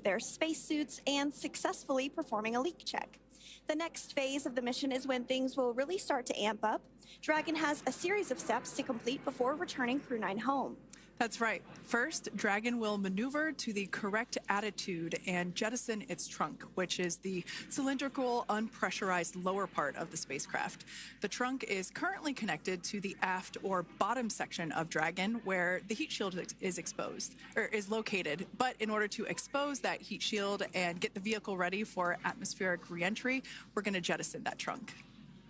their spacesuits and successfully performing a leak check. The next phase of the mission is when things will really start to amp up. Dragon has a series of steps to complete before returning Crew 9 home. That's right. First, Dragon will maneuver to the correct attitude and jettison its trunk, which is the cylindrical, unpressurized lower part of the spacecraft. The trunk is currently connected to the aft or bottom section of Dragon, where the heat shield is located. But in order to expose that heat shield and get the vehicle ready for atmospheric reentry, we're going to jettison that trunk.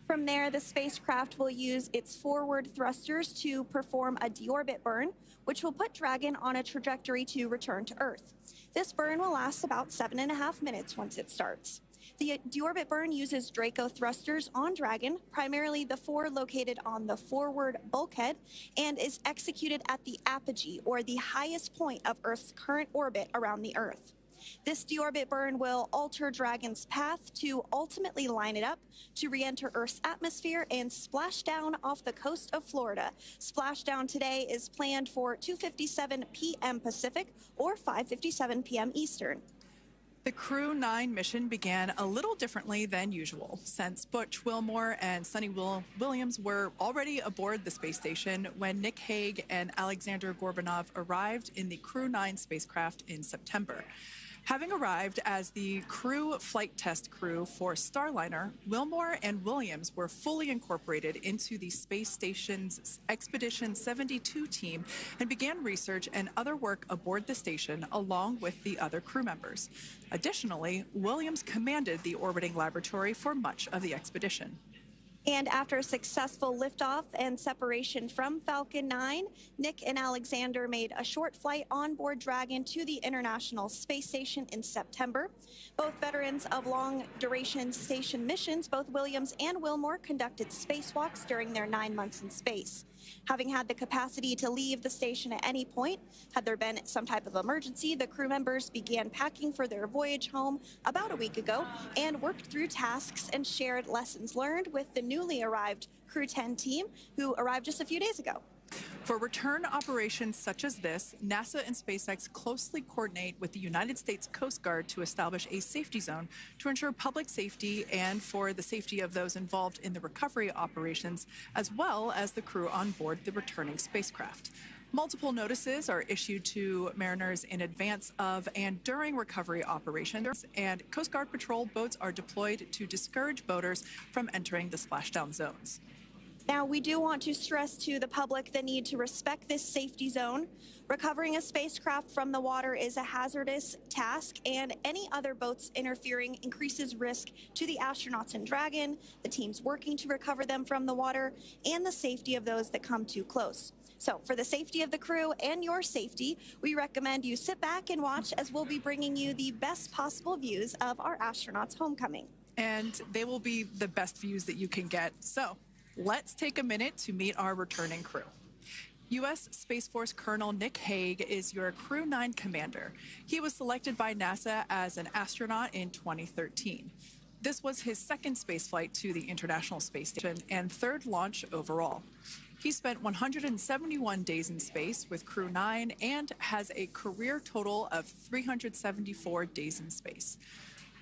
From there, the spacecraft will use its forward thrusters to perform a deorbit burn, which will put Dragon on a trajectory to return to Earth. This burn will last about 7.5 minutes once it starts. The deorbit burn uses Draco thrusters on Dragon, primarily the 4 located on the forward bulkhead, and is executed at the apogee, or the highest point of Earth's current orbit around the Earth. This deorbit burn will alter Dragon's path to ultimately line it up to re-enter Earth's atmosphere and splash down off the coast of Florida. Splashdown today is planned for 2:57 p.m. Pacific or 5:57 p.m. Eastern. The Crew 9 mission began a little differently than usual, since Butch, Wilmore, and Suni Williams were already aboard the space station when Nick Hague and Alexander Gorbanov arrived in the Crew 9 spacecraft in September. Having arrived as the crew flight test crew for Starliner, Wilmore and Williams were fully incorporated into the space station's Expedition 72 team and began research and other work aboard the station along with the other crew members. Additionally, Williams commanded the orbiting laboratory for much of the expedition. And after a successful liftoff and separation from Falcon 9, Nick and Alexander made a short flight on board Dragon to the International Space Station in September. Both veterans of long-duration station missions, both Williams and Wilmore conducted spacewalks during their 9 months in space. Having had the capacity to leave the station at any point, had there been some type of emergency, the crew members began packing for their voyage home about a week ago and worked through tasks and shared lessons learned with the newly arrived Crew 10 team, who arrived just a few days ago. For return operations such as this, NASA and SpaceX closely coordinate with the United States Coast Guard to establish a safety zone to ensure public safety and for the safety of those involved in the recovery operations, as well as the crew on board the returning spacecraft. Multiple notices are issued to mariners in advance of and during recovery operations, and Coast Guard patrol boats are deployed to discourage boaters from entering the splashdown zones. Now, we do want to stress to the public the need to respect this safety zone. Recovering a spacecraft from the water is a hazardous task, and any other boats interfering increases risk to the astronauts in Dragon, the teams working to recover them from the water, and the safety of those that come too close. So for the safety of the crew and your safety, we recommend you sit back and watch as we'll be bringing you the best possible views of our astronauts' homecoming. And they will be the best views that you can get. So let's take a minute to meet our returning crew. U.S. Space Force Colonel Nick Hague is your Crew 9 commander. He was selected by NASA as an astronaut in 2013. This was his second spaceflight to the International Space Station and third launch overall. He spent 171 days in space with Crew 9 and has a career total of 374 days in space.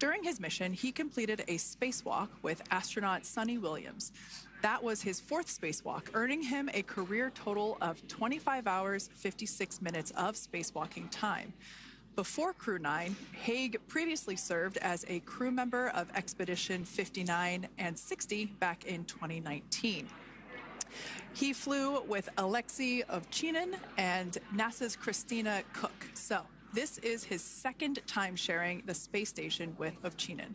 During his mission, he completed a spacewalk with astronaut Suni Williams. That was his 4th spacewalk, earning him a career total of 25 hours, 56 minutes of spacewalking time. Before Crew 9, Hague previously served as a crew member of Expedition 59 and 60 back in 2019. He flew with Alexei Ovchinin and NASA's Christina Cook. So this is his second time sharing the space station with Ovchinin.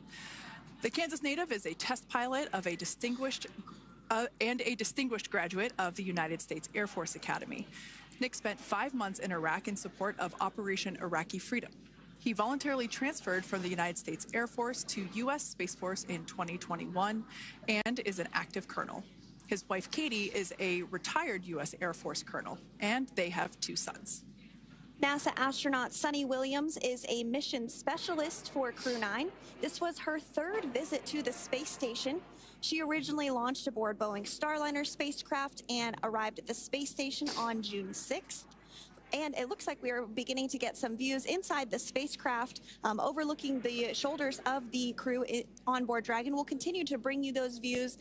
The Kansas native is a test pilot of a distinguished graduate of the United States Air Force Academy. Nick spent 5 months in Iraq in support of Operation Iraqi Freedom. He voluntarily transferred from the United States Air Force to U.S. Space Force in 2021 and is an active colonel. His wife, Katie, is a retired U.S. Air Force colonel, and they have 2 sons. NASA astronaut Suni Williams is a mission specialist for Crew 9. This was her 3rd visit to the space station. She originally launched aboard Boeing Starliner spacecraft and arrived at the space station on June 6th. And it looks like we are beginning to get some views inside the spacecraft, overlooking the shoulders of the crew on board Dragon. We'll continue to bring you those views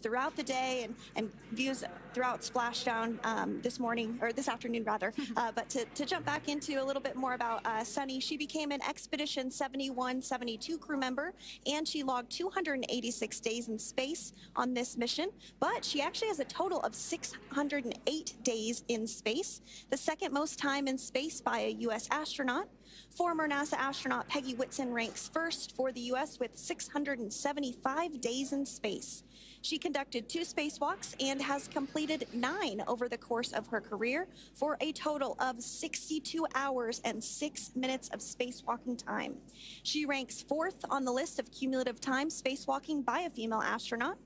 throughout the day and views throughout Splashdown this morning, or this afternoon rather. But to jump back into a little bit more about Suni, she became an Expedition 71-72 crew member, and she logged 286 days in space on this mission. But she actually has a total of 608 days in space, the second most time in space by a U.S. astronaut. Former NASA astronaut Peggy Whitson ranks first for the U.S. with 675 days in space. She conducted 2 spacewalks and has completed 9 over the course of her career for a total of 62 hours and 6 minutes of spacewalking time. She ranks 4th on the list of cumulative time spacewalking by a female astronaut.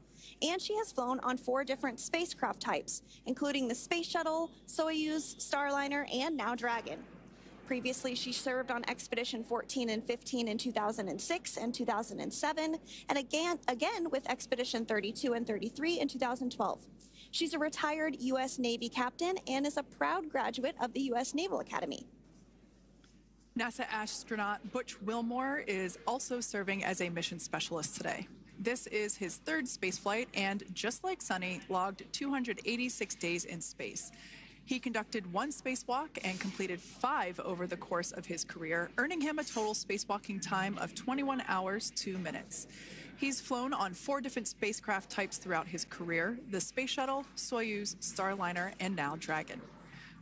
And she has flown on 4 different spacecraft types, including the Space Shuttle, Soyuz, Starliner, and now Dragon. Previously, she served on Expedition 14 and 15 in 2006 and 2007, and again with Expedition 32 and 33 in 2012. She's a retired U.S. Navy captain and is a proud graduate of the U.S. Naval Academy. NASA astronaut Butch Wilmore is also serving as a mission specialist today. This is his 3rd spaceflight and, just like Suni, logged 286 days in space. He conducted 1 spacewalk and completed 5 over the course of his career, earning him a total spacewalking time of 21 hours, 2 minutes. He's flown on 4 different spacecraft types throughout his career: the Space Shuttle, Soyuz, Starliner, and now Dragon.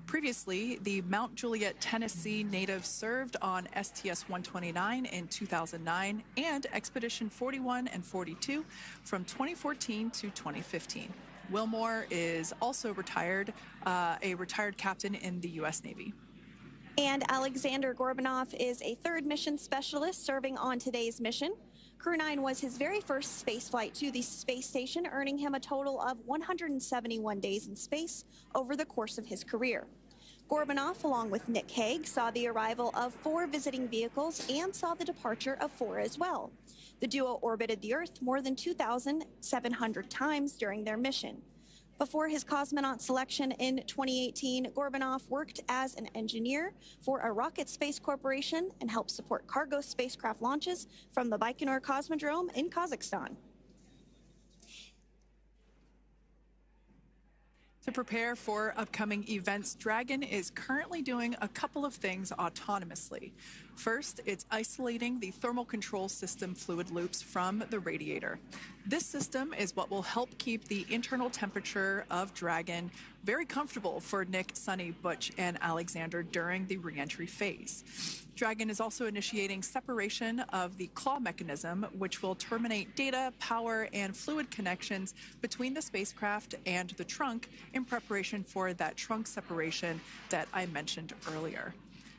Previously, the Mount Juliet, Tennessee native served on STS-129 in 2009 and Expedition 41 and 42 from 2014 to 2015. Wilmore is also retired, a retired captain in the U.S. Navy. And Alexander Gorbanov is a 3rd mission specialist serving on today's mission. Crew 9 was his very first spaceflight to the space station, earning him a total of 171 days in space over the course of his career. Gorbanov, along with Nick Hague, saw the arrival of 4 visiting vehicles and saw the departure of 4 as well. The duo orbited the Earth more than 2,700 times during their mission. Before his cosmonaut selection in 2018, Gorbanov worked as an engineer for a rocket space corporation and helped support cargo spacecraft launches from the Baikonur Cosmodrome in Kazakhstan. To prepare for upcoming events, Dragon is currently doing a couple of things autonomously. First, it's isolating the thermal control system fluid loops from the radiator. This system is what will help keep the internal temperature of Dragon very comfortable for Nick, Suni, Butch, and Alexander during the re-entry phase. Dragon is also initiating separation of the claw mechanism, which will terminate data, power, and fluid connections between the spacecraft and the trunk in preparation for that trunk separation that I mentioned earlier.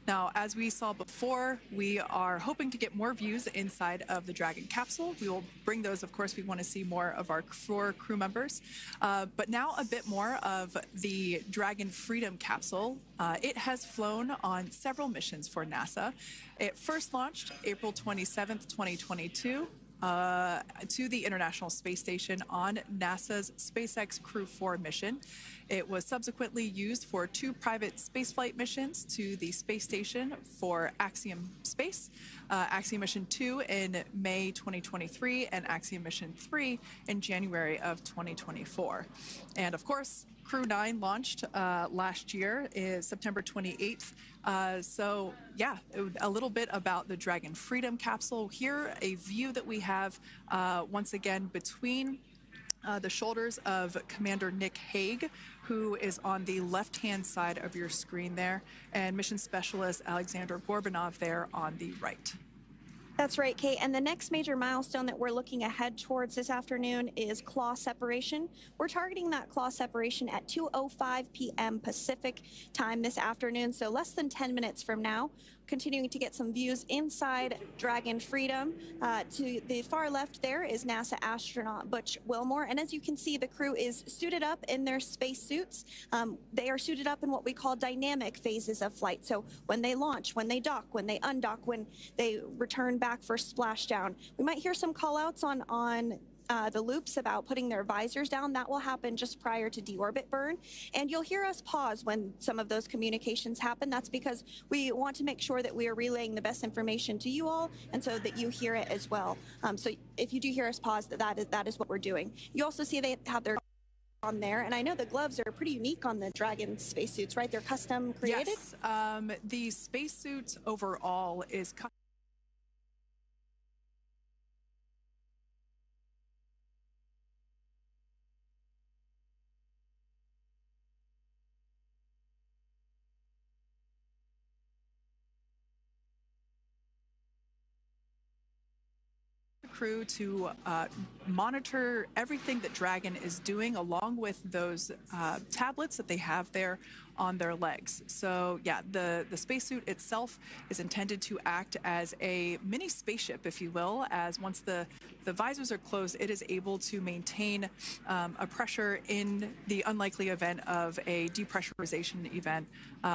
Now, as we saw before, we are hoping to get more views inside of the Dragon capsule. We will bring those, of course. We want to see more of our 4 crew members. But now a bit more of the Dragon Freedom capsule. It has flown on several missions for NASA. It first launched April 27th, 2022. To the International Space Station on NASA's SpaceX Crew 4 mission. It was subsequently used for 2 private spaceflight missions to the space station for Axiom Space, Axiom Mission 2 in May 2023, and Axiom Mission 3 in January of 2024. And of course, Crew 9 launched last year, is September 28th. So yeah, a little bit about the Dragon Freedom capsule. Here, a view that we have once again between the shoulders of Commander Nick Hague, who is on the left-hand side of your screen there, and Mission Specialist Alexander Gorbanov there on the right. That's right, Kate. And the next major milestone that we're looking ahead towards this afternoon is claw separation. We're targeting that claw separation at 2:05 p.m. Pacific time this afternoon, so less than 10 minutes from now. Continuing to get some views inside Dragon Freedom. To the far left there is NASA astronaut Butch Wilmore, and as you can see, the crew is suited up in their space suits. They are suited up in what we call dynamic phases of flight. So when they launch, when they dock, when they undock, when they return back for splashdown. We might hear some call outs on the loops about putting their visors down. That will happen just prior to deorbit burn. And you'll hear us pause when some of those communications happen. That's because we want to make sure that we are relaying the best information to you all, and so that you hear it as well. So if you do hear us pause, that is what we're doing. You also see they have their on there, and I know the gloves are pretty unique on the Dragon spacesuits, right? They're custom created. Yes, the spacesuit overall is crew to monitor everything that Dragon is doing, along with those tablets that they have there on their legs. So yeah, the spacesuit itself is intended to act as a mini spaceship, if you will, as once the visors are closed, it is able to maintain a pressure in the unlikely event of a depressurization event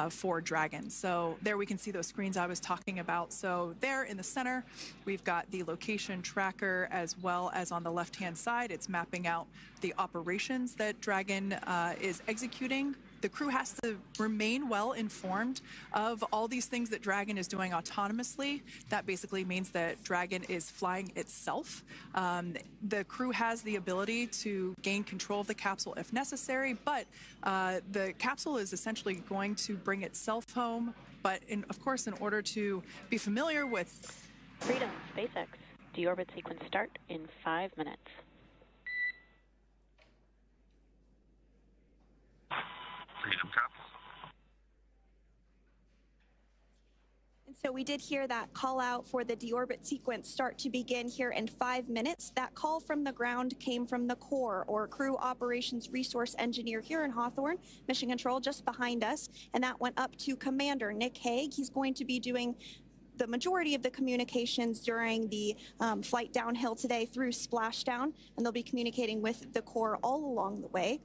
for Dragon. So there we can see those screens I was talking about. So there in the center, we've got the location tracker, as well as on the left-hand side, it's mapping out the operations that Dragon is executing. The crew has to remain well informed of all these things that Dragon is doing autonomously. That basically means that Dragon is flying itself. The crew has the ability to gain control of the capsule if necessary, but the capsule is essentially going to bring itself home. But of course, in order to be familiar with Freedom, SpaceX, deorbit sequence start in 5 minutes. Freedom Cup. And so we did hear that call out for the deorbit sequence start to begin here in 5 minutes. That call from the ground came from the core, or Crew Operations Resource Engineer here in Hawthorne, Mission Control just behind us, and that went up to Commander Nick Hague. He's going to be doing the majority of the communications during the flight downhill today through Splashdown, and they'll be communicating with the core all along the way.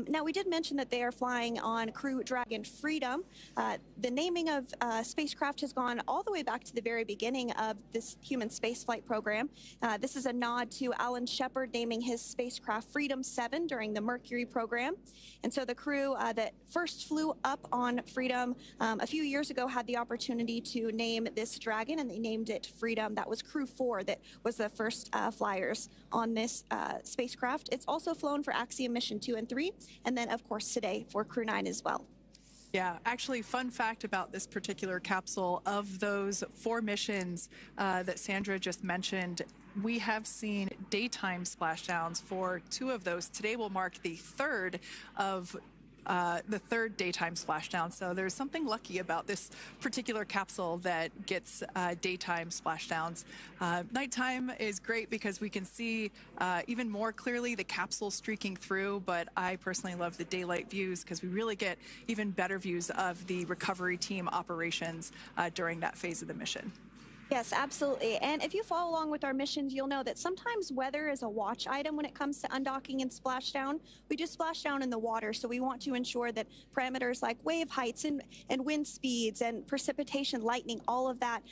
Now, we did mention that they are flying on Crew Dragon Freedom. The naming of spacecraft has gone all the way back to the very beginning of this human spaceflight program. This is a nod to Alan Shepard naming his spacecraft Freedom 7 during the Mercury program. And so the crew that first flew up on Freedom a few years ago had the opportunity to name this Dragon, and they named it Freedom. That was Crew 4 that was the first flyers on this spacecraft. It's also flown for Axiom Mission 2 and 3, and then, of course, today for Crew 9 as well. Yeah, actually, fun fact about this particular capsule, of those 4 missions that Sandra just mentioned, we have seen daytime splashdowns for 2 of those. Today will mark the third daytime splashdown. So there's something lucky about this particular capsule that gets daytime splashdowns. Nighttime is great because we can see even more clearly the capsule streaking through, but I personally love the daylight views because we really get even better views of the recovery team operations during that phase of the mission. Yes, absolutely. And if you follow along with our missions, you'll know that sometimes weather is a watch item when it comes to undocking and splashdown. We do splashdown in the water, so we want to ensure that parameters like wave heights and wind speeds and precipitation, lightning, all of that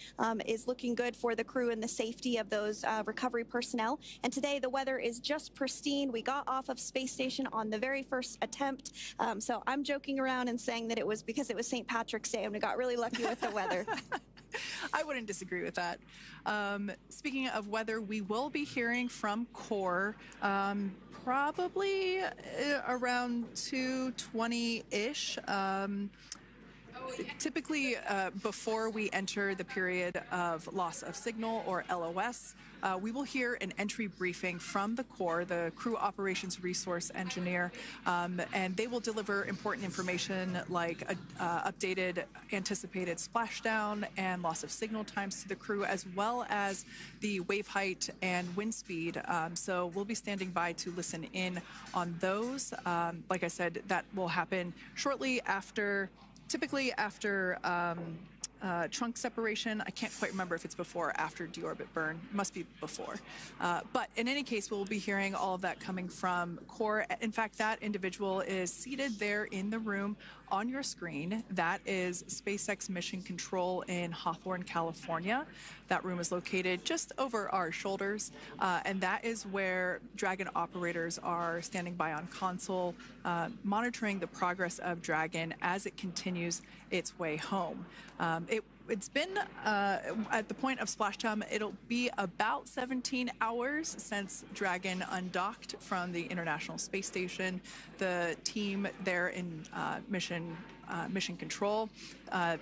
is looking good for the crew and the safety of those recovery personnel. And today the weather is just pristine. We got off of space station on the very first attempt. So I'm joking around and saying that it was because it was St. Patrick's Day and we got really lucky with the weather. I wouldn't disagree with that. Speaking of weather, we will be hearing from Core probably around 2:20-ish. Typically, before we enter the period of loss of signal, or LOS, we will hear an entry briefing from the core, the Crew Operations Resource Engineer, and they will deliver important information like updated anticipated splashdown and loss of signal times to the crew, as well as the wave height and wind speed. So we'll be standing by to listen in on those. Like I said, that will happen shortly after, typically after trunk separation. I can't quite remember if it's before or after deorbit burn. It must be before. But in any case, we'll be hearing all of that coming from core. In fact, that individual is seated there in the room on your screen. That is SpaceX Mission Control in Hawthorne, California. That room is located just over our shoulders, and that is where Dragon operators are standing by on console, monitoring the progress of Dragon as it continues its way home. It's been, at the point of splashdown, it'll be about 17 hours since Dragon undocked from the International Space Station. The team there in mission control,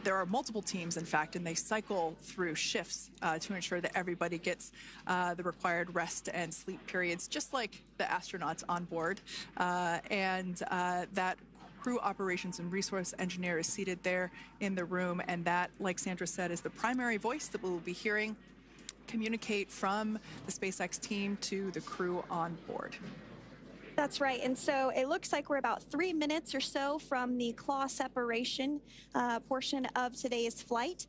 there are multiple teams, in fact, and they cycle through shifts to ensure that everybody gets the required rest and sleep periods, just like the astronauts on board. That crew operations and resource engineer is seated there in the room, and that, like Sandra said, is the primary voice that we'll be hearing communicate from the SpaceX team to the crew on board. That's right. And so it looks like we're about 3 minutes or so from the claw separation portion of today's flight.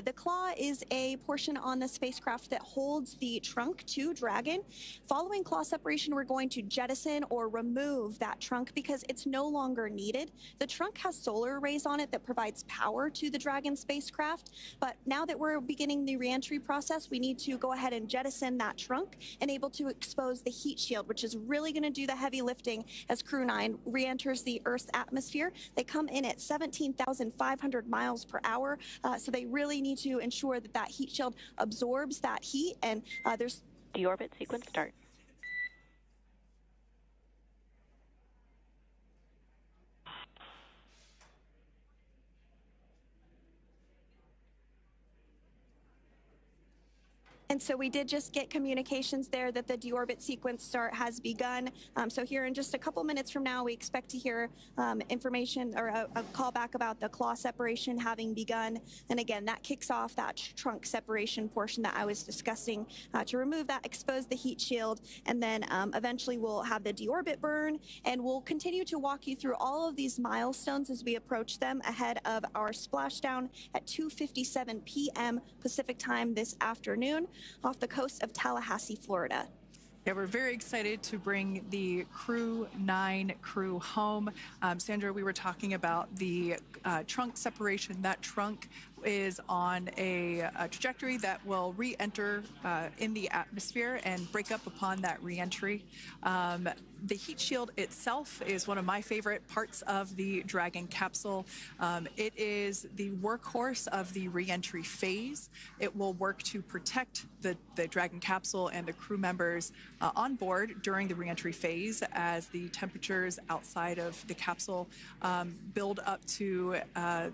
The claw is a portion on the spacecraft that holds the trunk to Dragon. Following claw separation, we're going to jettison or remove that trunk because it's no longer needed. The trunk has solar arrays on it that provides power to the Dragon spacecraft. But now that we're beginning the reentry process, we need to go ahead and jettison that trunk and able to expose the heat shield, which is really going to do the heavy lifting as Crew 9 re-enters the Earth's atmosphere. They come in at 17,500 miles per hour, so they really need to ensure that that heat shield absorbs that heat, and there's... Deorbit sequence start. And so we did just get communications there that the deorbit sequence start has begun. So here in just a couple minutes from now, we expect to hear information or a call back about the claw separation having begun. And again, that kicks off that trunk separation portion that I was discussing to remove that, expose the heat shield, and then eventually we'll have the deorbit burn, and we'll continue to walk you through all of these milestones as we approach them ahead of our splashdown at 2:57 p.m. Pacific time this afternoon off the coast of Tallahassee, Florida. Yeah, we're very excited to bring the Crew 9 crew home. Sandra, we were talking about the trunk separation. That trunk is on a trajectory that will re-enter in the atmosphere and break up upon that re-entry. The heat shield itself is one of my favorite parts of the Dragon capsule. It is the workhorse of the re-entry phase. It will work to protect the Dragon capsule and the crew members on board during the re-entry phase as the temperatures outside of the capsule build up to, I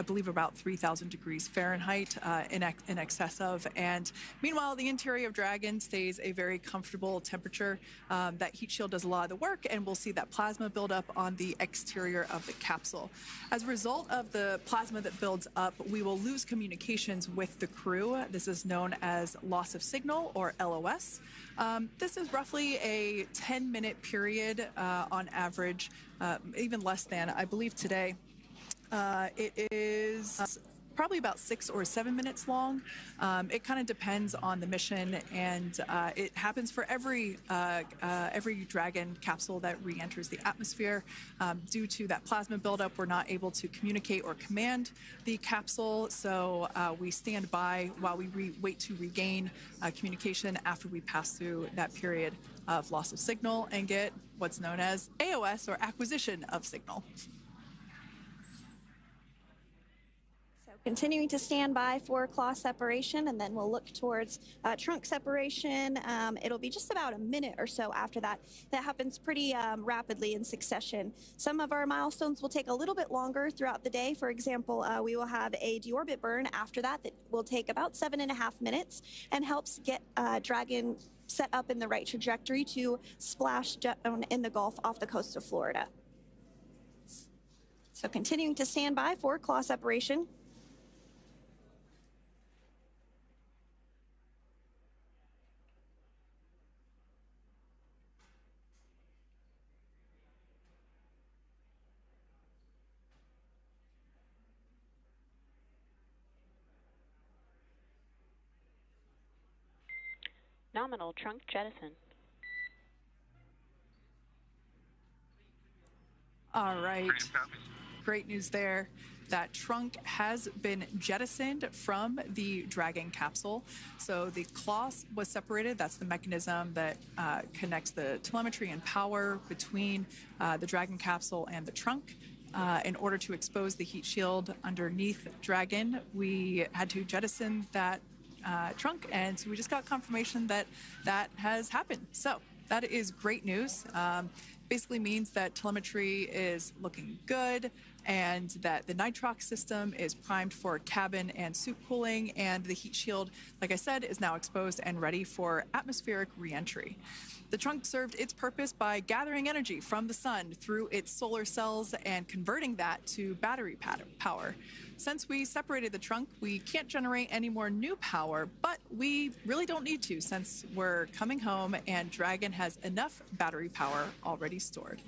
believe, about 3,000 degrees Fahrenheit in excess of. And meanwhile, the interior of Dragon stays a very comfortable temperature. That heat shield does a lot of the work, and we'll see that plasma build up on the exterior of the capsule. As a result of the plasma that builds up, we will lose communications with the crew. This is known as loss of signal, or LOS. This is roughly a 10-minute period on average, even less than. I believe today it is probably about 6 or 7 minutes long. It kind of depends on the mission, and it happens for every Dragon capsule that re-enters the atmosphere. Due to that plasma buildup, we're not able to communicate or command the capsule, so we stand by while we wait to regain communication after we pass through that period of loss of signal and get what's known as AOS, or acquisition of signal. Continuing to stand by for claw separation, and then we'll look towards trunk separation. It'll be just about a minute or so after that. That happens pretty rapidly in succession. Some of our milestones will take a little bit longer throughout the day. For example, we will have a deorbit burn after that will take about 7.5 minutes and helps get Dragon set up in the right trajectory to splash down in the Gulf off the coast of Florida. So continuing to stand by for claw separation. Nominal trunk jettison. All right. Freedom copy. Great news there. That trunk has been jettisoned from the Dragon capsule. So the claw was separated. That's the mechanism that connects the telemetry and power between the Dragon capsule and the trunk. In order to expose the heat shield underneath Dragon, we had to jettison that trunk, and so we just got confirmation that that has happened. So that is great news. Basically means that telemetry is looking good and that the nitrox system is primed for cabin and suit cooling, and the heat shield, like I said, is now exposed and ready for atmospheric re-entry. The trunk served its purpose by gathering energy from the sun through its solar cells and converting that to battery power. Since we separated the trunk, we can't generate any more new power, but we really don't need to since we're coming home and Dragon has enough battery power already stored.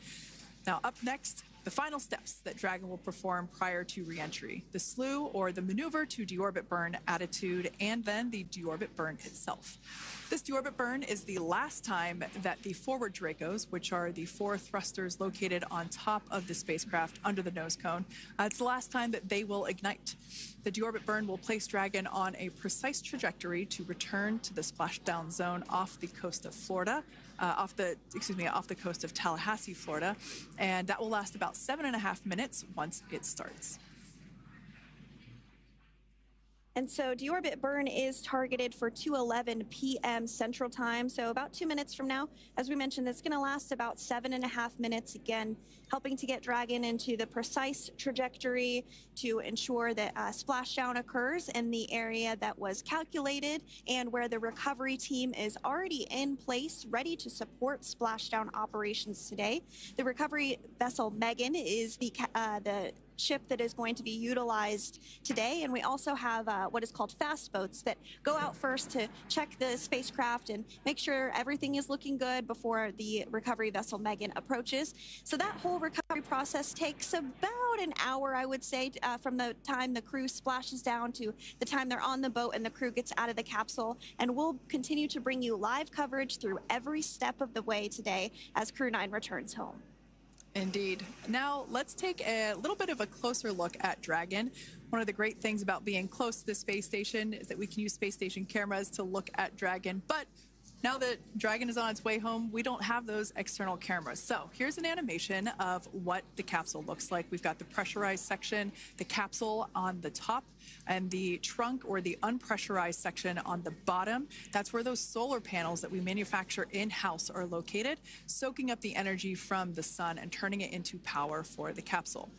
Now, up next, the final steps that Dragon will perform prior to re-entry: the slew, or the maneuver to deorbit burn attitude, and then the deorbit burn itself. This deorbit burn is the last time that the forward Dracos, which are the 4 thrusters located on top of the spacecraft under the nose cone, it's the last time that they will ignite. The deorbit burn will place Dragon on a precise trajectory to return to the splashdown zone off the coast of Florida, off the coast of Tallahassee, Florida, and that will last about 7.5 minutes once it starts. And so deorbit burn is targeted for 2:11 p.m. Central Time, so about 2 minutes from now. As we mentioned, it's going to last about 7.5 minutes, again, helping to get Dragon into the precise trajectory to ensure that splashdown occurs in the area that was calculated and where the recovery team is already in place, ready to support splashdown operations today. The recovery vessel Megan is the ship that is going to be utilized today, and we also have what is called fast boats that go out first to check the spacecraft and make sure everything is looking good before the recovery vessel Megan approaches. So that whole recovery process takes about an hour, I would say, from the time the crew splashes down to the time they're on the boat and the crew gets out of the capsule. And we'll continue to bring you live coverage through every step of the way today as Crew 9 returns home. Indeed. Now, let's take a little bit of a closer look at Dragon. One of the great things about being close to the space station is that we can use space station cameras to look at Dragon, but now that Dragon is on its way home, we don't have those external cameras. So here's an animation of what the capsule looks like. We've got the pressurized section, the capsule on the top, and the trunk, or the unpressurized section, on the bottom. That's where those solar panels that we manufacture in-house are located, soaking up the energy from the sun and turning it into power for the capsule.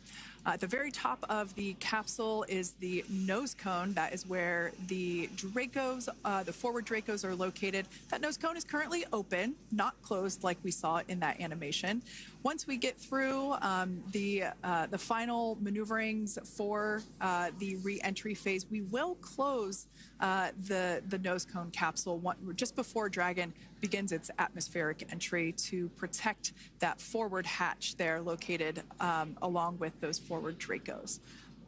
At the very top of the capsule is the nose cone. That is where the Dracos, the forward Dracos, are located. That nose cone is currently open, not closed like we saw in that animation. Once we get through the final maneuverings for the re-entry phase, we will close the nose cone capsule just before Dragon begins its atmospheric entry to protect that forward hatch there located along with those forward Dracos.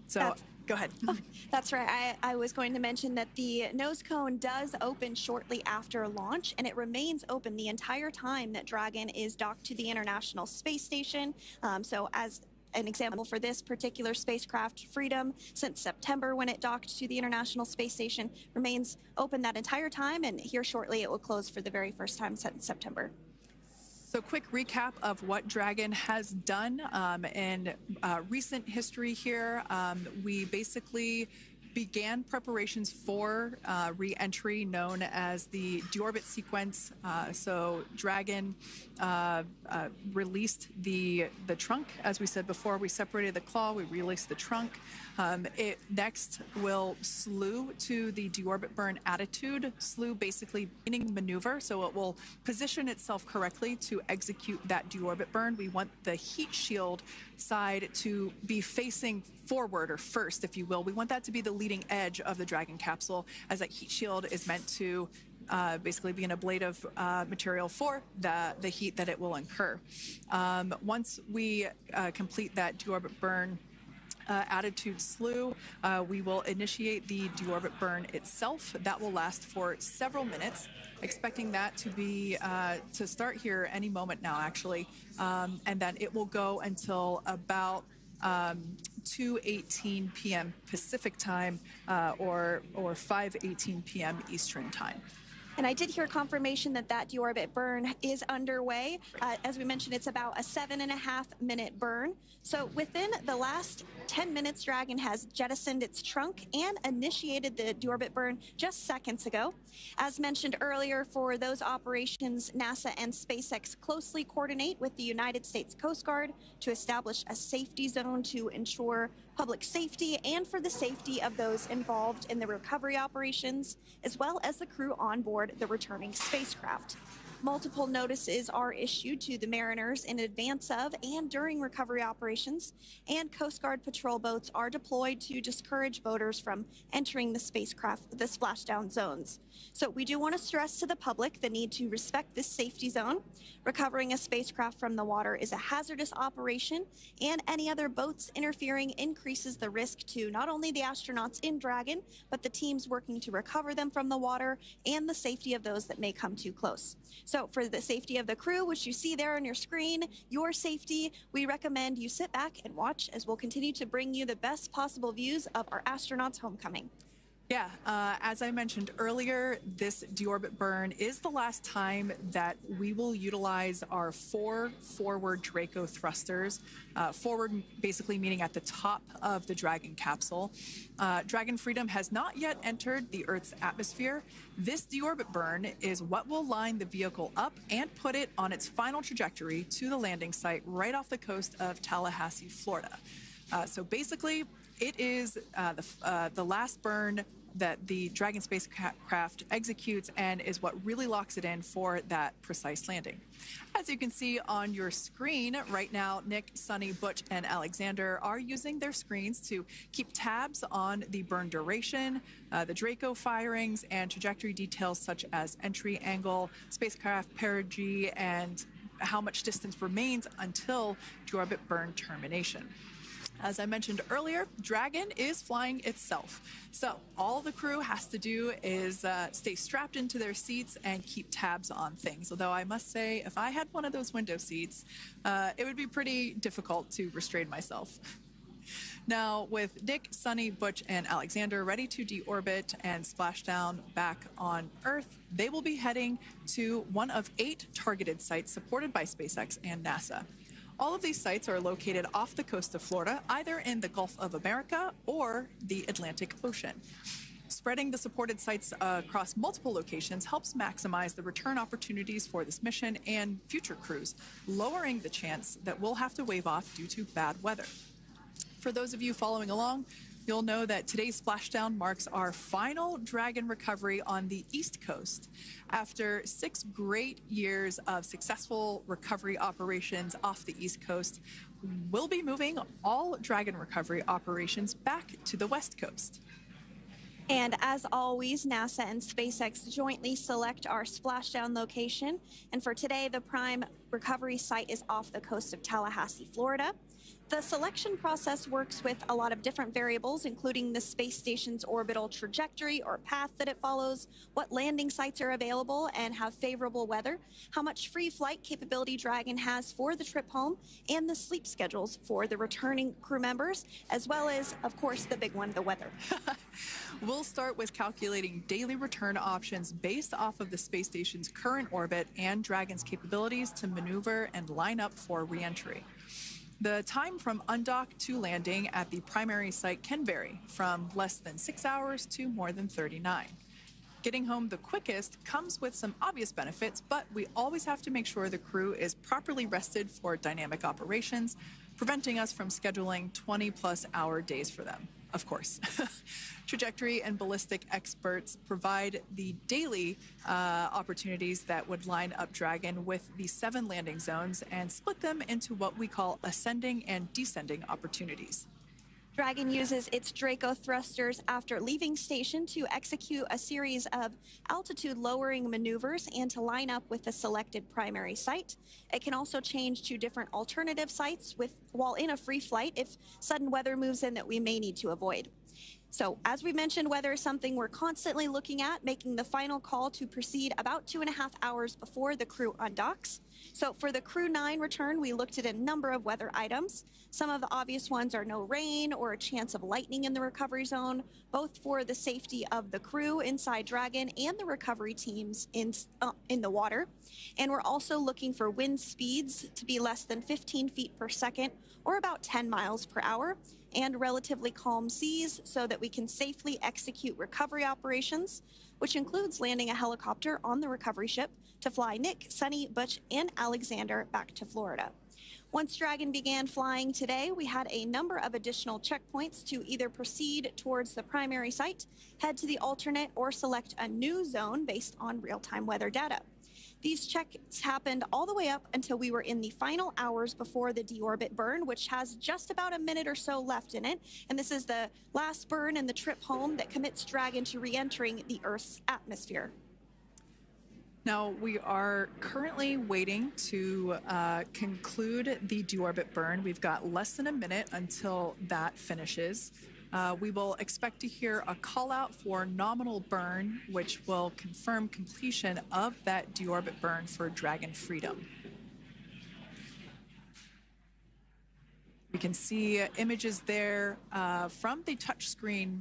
So go ahead. Oh, that's right. I was going to mention that the nose cone does open shortly after launch, and it remains open the entire time that Dragon is docked to the International Space Station. So as an example for this particular spacecraft, Freedom, since September when it docked to the International Space Station, remains open that entire time, and here shortly it will close for the very first time since September. So quick recap of what Dragon has done in recent history here. We basically began preparations for re-entry known as the deorbit sequence. So Dragon released the trunk. As we said before, we separated the claw, we released the trunk. It next will slew to the deorbit burn attitude. Slew basically meaning maneuver, so it will position itself correctly to execute that deorbit burn. We want the heat shield side to be facing forward, or first, if you will. We want that to be the leading edge of the Dragon capsule, as that heat shield is meant to basically be an ablative material for the heat that it will incur. Once we complete that deorbit burn, attitude slew, we will initiate the deorbit burn itself. That will last for several minutes, expecting that to be to start here any moment now, actually, and then it will go until about 2:18 p.m. Pacific time or 5:18 p.m. Eastern time. And I did hear confirmation that that deorbit burn is underway. As we mentioned, it's about a 7.5-minute burn. So within the last 10 minutes, Dragon has jettisoned its trunk and initiated the deorbit burn just seconds ago. As mentioned earlier, for those operations, NASA and SpaceX closely coordinate with the United States Coast Guard to establish a safety zone to ensure public safety and for the safety of those involved in the recovery operations, as well as the crew on board the returning spacecraft. Multiple notices are issued to the mariners in advance of and during recovery operations, and Coast Guard patrol boats are deployed to discourage boaters from entering the spacecraft, the splashdown zones. So we do want to stress to the public the need to respect this safety zone. Recovering a spacecraft from the water is a hazardous operation, and any other boats interfering increases the risk to not only the astronauts in Dragon, but the teams working to recover them from the water and the safety of those that may come too close. So for the safety of the crew, which you see there on your screen, your safety, we recommend you sit back and watch as we'll continue to bring you the best possible views of our astronauts' homecoming. Yeah, as I mentioned earlier, this deorbit burn is the last time that we will utilize our 4 forward Draco thrusters. Forward basically meaning at the top of the Dragon capsule. Dragon Freedom has not yet entered the Earth's atmosphere. This deorbit burn is what will line the vehicle up and put it on its final trajectory to the landing site right off the coast of Tallahassee, Florida. So basically, it is the last burn that the Dragon spacecraft executes and is what really locks it in for that precise landing. As you can see on your screen right now, Nick, Suni, Butch, and Alexander are using their screens to keep tabs on the burn duration, the Draco firings, and trajectory details such as entry angle, spacecraft perigee, and how much distance remains until deorbit burn termination. As I mentioned earlier, Dragon is flying itself. So all the crew has to do is stay strapped into their seats and keep tabs on things. Although I must say, if I had one of those window seats, it would be pretty difficult to restrain myself. Now, with Nick, Suni, Butch, and Alexander ready to deorbit and splash down back on Earth, they will be heading to one of 8 targeted sites supported by SpaceX and NASA. All of these sites are located off the coast of Florida, either in the Gulf of America or the Atlantic Ocean. Spreading the supported sites across multiple locations helps maximize the return opportunities for this mission and future crews, lowering the chance that we'll have to wave off due to bad weather. For those of you following along, you'll know that today's splashdown marks our final Dragon recovery on the East Coast. After 6 great years of successful recovery operations off the East Coast, we'll be moving all Dragon recovery operations back to the West Coast. And as always, NASA and SpaceX jointly select our splashdown location. And for today, the prime recovery site is off the coast of Tallahassee, Florida. The selection process works with a lot of different variables, including the space station's orbital trajectory or path that it follows, what landing sites are available and have favorable weather, how much free flight capability Dragon has for the trip home, and the sleep schedules for the returning crew members, as well as, of course, the big one, the weather. We'll start with calculating daily return options based off of the space station's current orbit and Dragon's capabilities to maneuver and line up for re-entry. The time from undock to landing at the primary site can vary from less than 6 hours to more than 39. Getting home the quickest comes with some obvious benefits, but we always have to make sure the crew is properly rested for dynamic operations, preventing us from scheduling 20-plus hour days for them, of course. Trajectory and ballistic experts provide the daily opportunities that would line up Dragon with the 7 landing zones and split them into what we call ascending and descending opportunities. Dragon uses its Draco thrusters after leaving station to execute a series of altitude-lowering maneuvers and to line up with the selected primary site. It can also change to different alternative sites while in a free flight if sudden weather moves in that we may need to avoid. So, as we mentioned, weather is something we're constantly looking at, making the final call to proceed about 2.5 hours before the crew undocks. So, for the Crew 9 return, we looked at a number of weather items. Some of the obvious ones are no rain or a chance of lightning in the recovery zone, both for the safety of the crew inside Dragon and the recovery teams in the water. And we're also looking for wind speeds to be less than 15 feet per second, or about 10 miles per hour, and relatively calm seas so that we can safely execute recovery operations, which includes landing a helicopter on the recovery ship to fly Nick, Suni, Butch, and Alexander back to Florida. Once Dragon began flying today, we had a number of additional checkpoints to either proceed towards the primary site, head to the alternate, or select a new zone based on real-time weather data. These checks happened all the way up until we were in the final hours before the deorbit burn, which has just about a minute or so left in it. And this is the last burn in the trip home that commits Dragon to re-entering the Earth's atmosphere. Now, we are currently waiting to conclude the deorbit burn. We've got less than a minute until that finishes. We will expect to hear a call out for nominal burn, which will confirm completion of that deorbit burn for Dragon Freedom. We can see images there from the touchscreen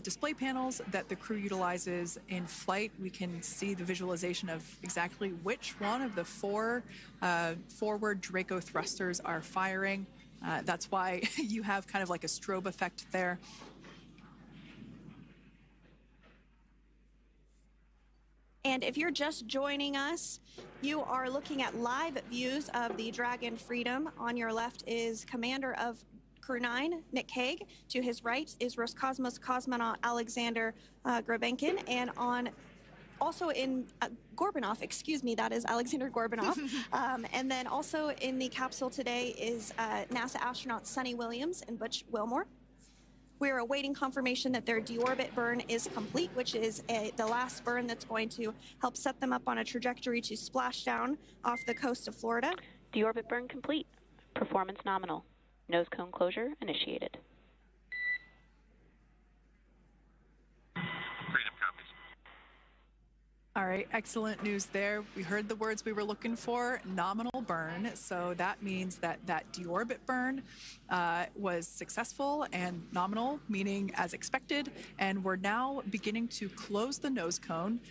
display panels that the crew utilizes in flight. We can see the visualization of exactly which one of the four forward Draco thrusters are firing. That's why you have kind of like a strobe effect there. And if you're just joining us, you are looking at live views of the Dragon Freedom. On your left is Commander of Crew 9, Nick Hague. To his right is Roscosmos cosmonaut Alexander Grabenkin. And also in Gorbanov, excuse me, that is Alexander Gorbanov. And then also in the capsule today is NASA astronauts Suni Williams and Butch Wilmore. We're awaiting confirmation that their deorbit burn is complete, which is the last burn that's going to help set them up on a trajectory to Splashdown off the coast of Florida. Deorbit burn complete. Performance nominal. Nose cone closure initiated. Freedom copies. All right, excellent news there. We heard the words we were looking for, nominal burn. So that means that that deorbit burn was successful and nominal, meaning as expected. And we're now beginning to close the nose cone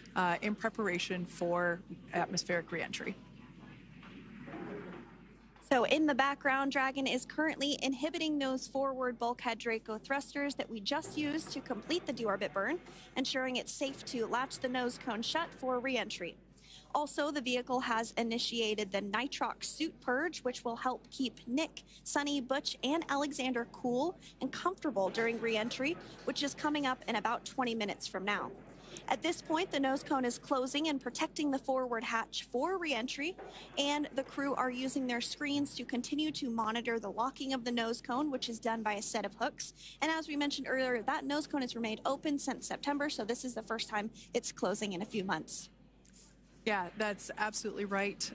in preparation for atmospheric reentry. So in the background, Dragon is currently inhibiting those forward bulkhead Draco thrusters that we just used to complete the deorbit burn, ensuring it's safe to latch the nose cone shut for re-entry. Also, the vehicle has initiated the nitrox suit purge, which will help keep Nick, Suni, Butch, and Alexander cool and comfortable during re-entry, which is coming up in about 20 minutes from now. At this point, the nose cone is closing and protecting the forward hatch for re-entry, and the crew are using their screens to continue to monitor the locking of the nose cone, which is done by a set of hooks. And as we mentioned earlier, that nose cone has remained open since September, so this is the first time it's closing in a few months. Yeah, that's absolutely right.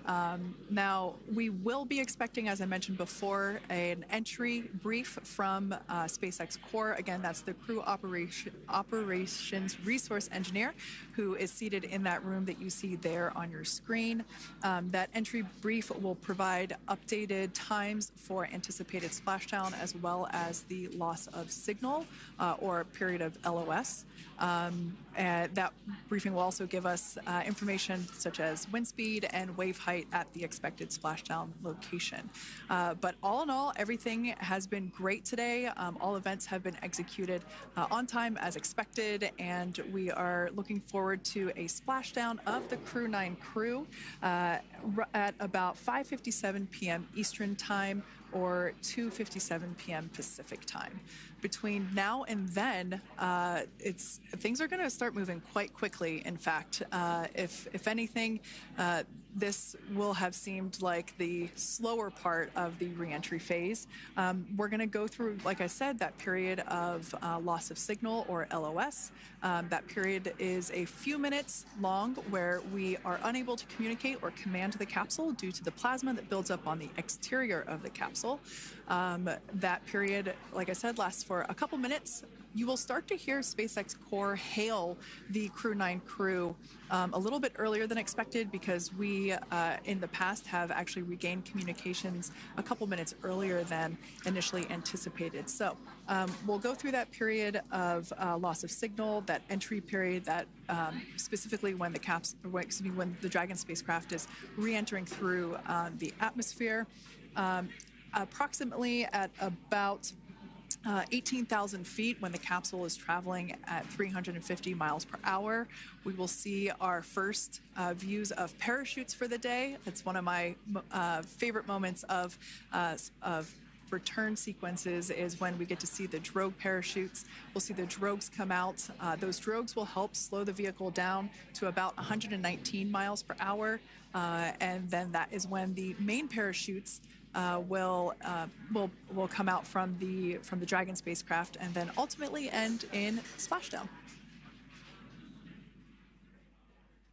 Now, we will be expecting, as I mentioned before, an entry brief from SpaceX Core. Again, that's the crew operations resource engineer who is seated in that room that you see there on your screen. That entry brief will provide updated times for anticipated splashdown as well as the loss of signal or period of LOS. And that briefing will also give us information such as wind speed and wave height at the expected splashdown location. But all in all, everything has been great today. All events have been executed on time as expected, and we are looking forward to a splashdown of the Crew 9 crew at about 5:57 p.m. Eastern Time or 2:57 p.m. Pacific Time. between now and then, things are going to start moving quite quickly. In fact, if anything, this will have seemed like the slower part of the reentry phase. We're going to go through, like I said, that period of loss of signal, or LOS. That period is a few minutes long where we are unable to communicate or command the capsule due to the plasma that builds up on the exterior of the capsule. That period, like I said, lasts for a couple minutes. You will start to hear SpaceX Core hail the Crew 9 crew a little bit earlier than expected, because we, in the past, have actually regained communications a couple minutes earlier than initially anticipated. So we'll go through that period of loss of signal, that entry period, that specifically when when the Dragon spacecraft is re-entering through the atmosphere, approximately at about 18,000 feet, when the capsule is traveling at 350 miles per hour. We will see our first views of parachutes for the day. It's one of my favorite moments of return sequences, is when we get to see the drogue parachutes. We'll see the drogues come out. Those drogues will help slow the vehicle down to about 119 miles per hour. And then that is when the main parachutes will come out from the Dragon spacecraft, and then ultimately end in Splashdown.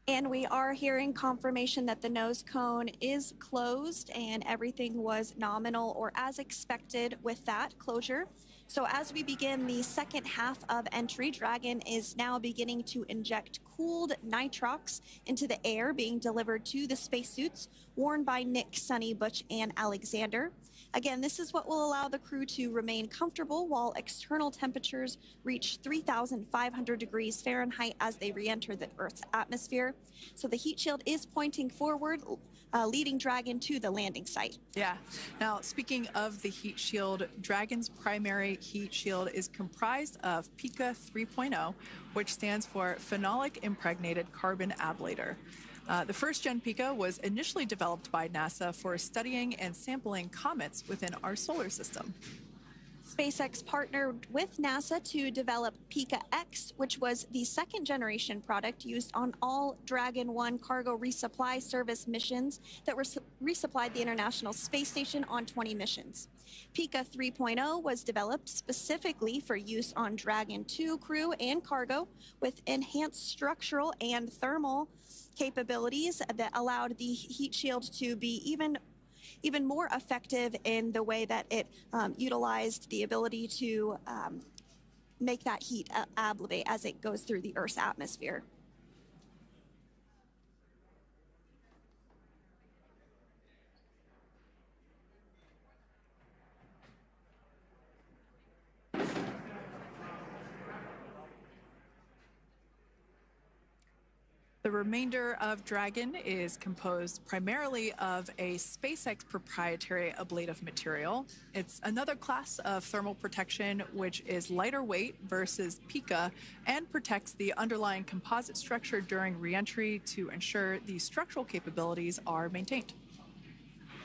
And we are hearing confirmation that the nose cone is closed and everything was nominal or as expected with that closure. So as we begin the second half of entry, Dragon is now beginning to inject cooled nitrox into the air being delivered to the spacesuits worn by Nick, Suni, Butch, and Alexander. Again, this is what will allow the crew to remain comfortable while external temperatures reach 3,500 degrees Fahrenheit as they re-enter the Earth's atmosphere. So the heat shield is pointing forward, leading Dragon to the landing site. Yeah. Now, speaking of the heat shield, Dragon's primary heat shield is comprised of PICA 3.0, which stands for Phenolic Impregnated Carbon Ablator. The first-gen PICA was initially developed by NASA for studying and sampling comets within our solar system. SpaceX partnered with NASA to develop PICA X, which was the second-generation product used on all Dragon 1 cargo resupply service missions that resupplied the International Space Station on 20 missions. PICA 3.0 was developed specifically for use on Dragon 2 crew and cargo, with enhanced structural and thermal capabilities that allowed the heat shield to be even more effective in the way that it utilized the ability to make that heat ablevate as it goes through the Earth's atmosphere. The remainder of Dragon is composed primarily of a SpaceX proprietary ablative material. It's another class of thermal protection which is lighter weight versus PICA and protects the underlying composite structure during reentry to ensure the structural capabilities are maintained.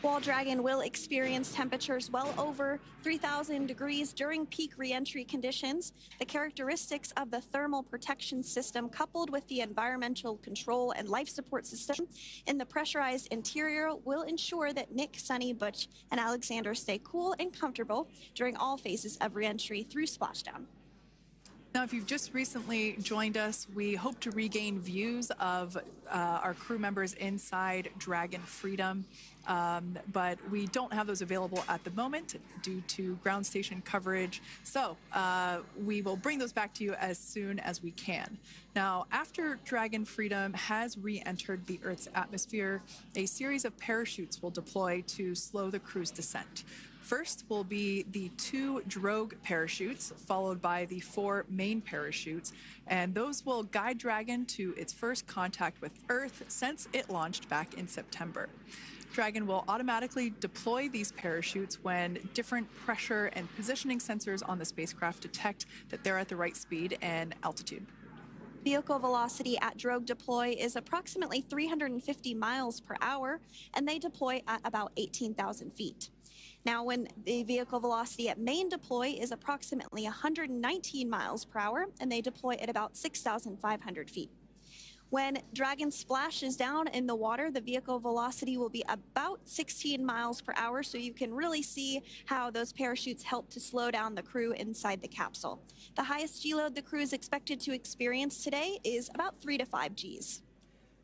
While Dragon will experience temperatures well over 3,000 degrees during peak reentry conditions, the characteristics of the thermal protection system, coupled with the environmental control and life support system in the pressurized interior, will ensure that Nick, Suni, Butch, and Alexander stay cool and comfortable during all phases of reentry through Splashdown. Now, if you've just recently joined us, we hope to regain views of our crew members inside Dragon Freedom, but we don't have those available at the moment due to ground station coverage. So we will bring those back to you as soon as we can. Now, after Dragon Freedom has re-entered the Earth's atmosphere, a series of parachutes will deploy to slow the crew's descent. First will be the 2 drogue parachutes, followed by the 4 main parachutes, and those will guide Dragon to its first contact with Earth since it launched back in September. Dragon will automatically deploy these parachutes when different pressure and positioning sensors on the spacecraft detect that they're at the right speed and altitude. Vehicle velocity at drogue deploy is approximately 350 miles per hour, and they deploy at about 18,000 feet. Now, when the vehicle velocity at main deploy is approximately 119 miles per hour, and they deploy at about 6,500 feet. When Dragon splashes down in the water, the vehicle velocity will be about 16 miles per hour, so you can really see how those parachutes help to slow down the crew inside the capsule. The highest G-load the crew is expected to experience today is about 3 to 5 Gs.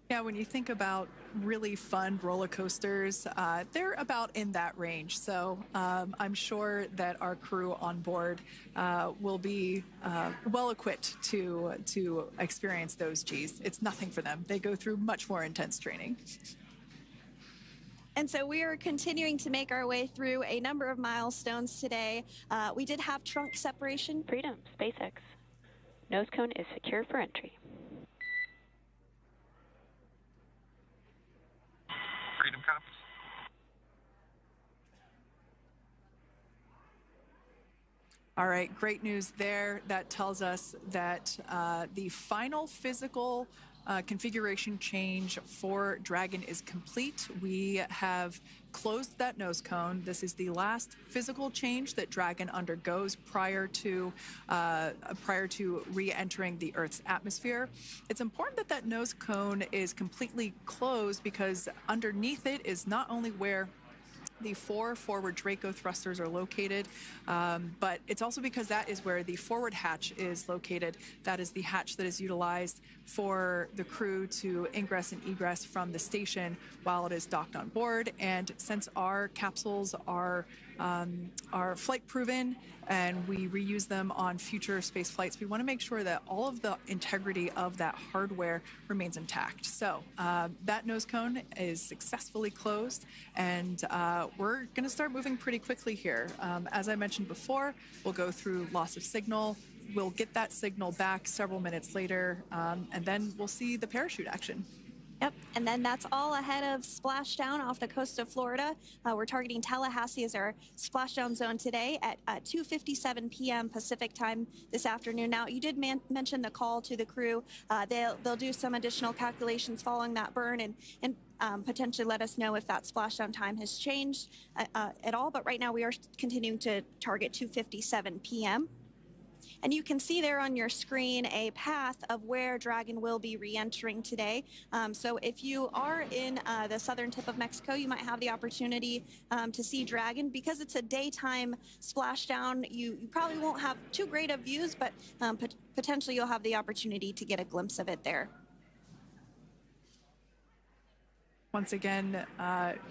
Yeah, when you think about really fun roller coasters, they're about in that range. So I'm sure that our crew on board will be well equipped to experience those Gs. It's nothing for them. They go through much more intense training. And so we are continuing to make our way through a number of milestones today. We did have trunk separation. Freedom, SpaceX. Nose cone is secure for entry. Freedom copies. All right, great news there. That tells us that the final physical configuration change for Dragon is complete. We have closed that nose cone. This is the last physical change that Dragon undergoes prior to re-entering the Earth's atmosphere. It's important that that nose cone is completely closed because underneath it is not only where the 4 forward Draco thrusters are located, but it's also because that is where the forward hatch is located. That is the hatch that is utilized for the crew to ingress and egress from the station while it is docked on board. And since our capsules are flight proven and we reuse them on future space flights, we want to make sure that all of the integrity of that hardware remains intact. So that nose cone is successfully closed, and we're going to start moving pretty quickly here. As I mentioned before, we'll go through loss of signal. We'll get that signal back several minutes later, and then we'll see the parachute action. Yep, and then that's all ahead of Splashdown off the coast of Florida. We're targeting Tallahassee as our splashdown zone today at 2:57 p.m. Pacific time this afternoon. Now, you did mention the call to the crew. They'll do some additional calculations following that burn and potentially let us know if that splashdown time has changed at all. But right now, we are continuing to target 2:57 p.m. And you can see there on your screen a path of where Dragon will be re-entering today. So if you are in the southern tip of Mexico, you might have the opportunity to see Dragon. Because it's a daytime splashdown, you probably won't have too great of views, but potentially you'll have the opportunity to get a glimpse of it there. Once again,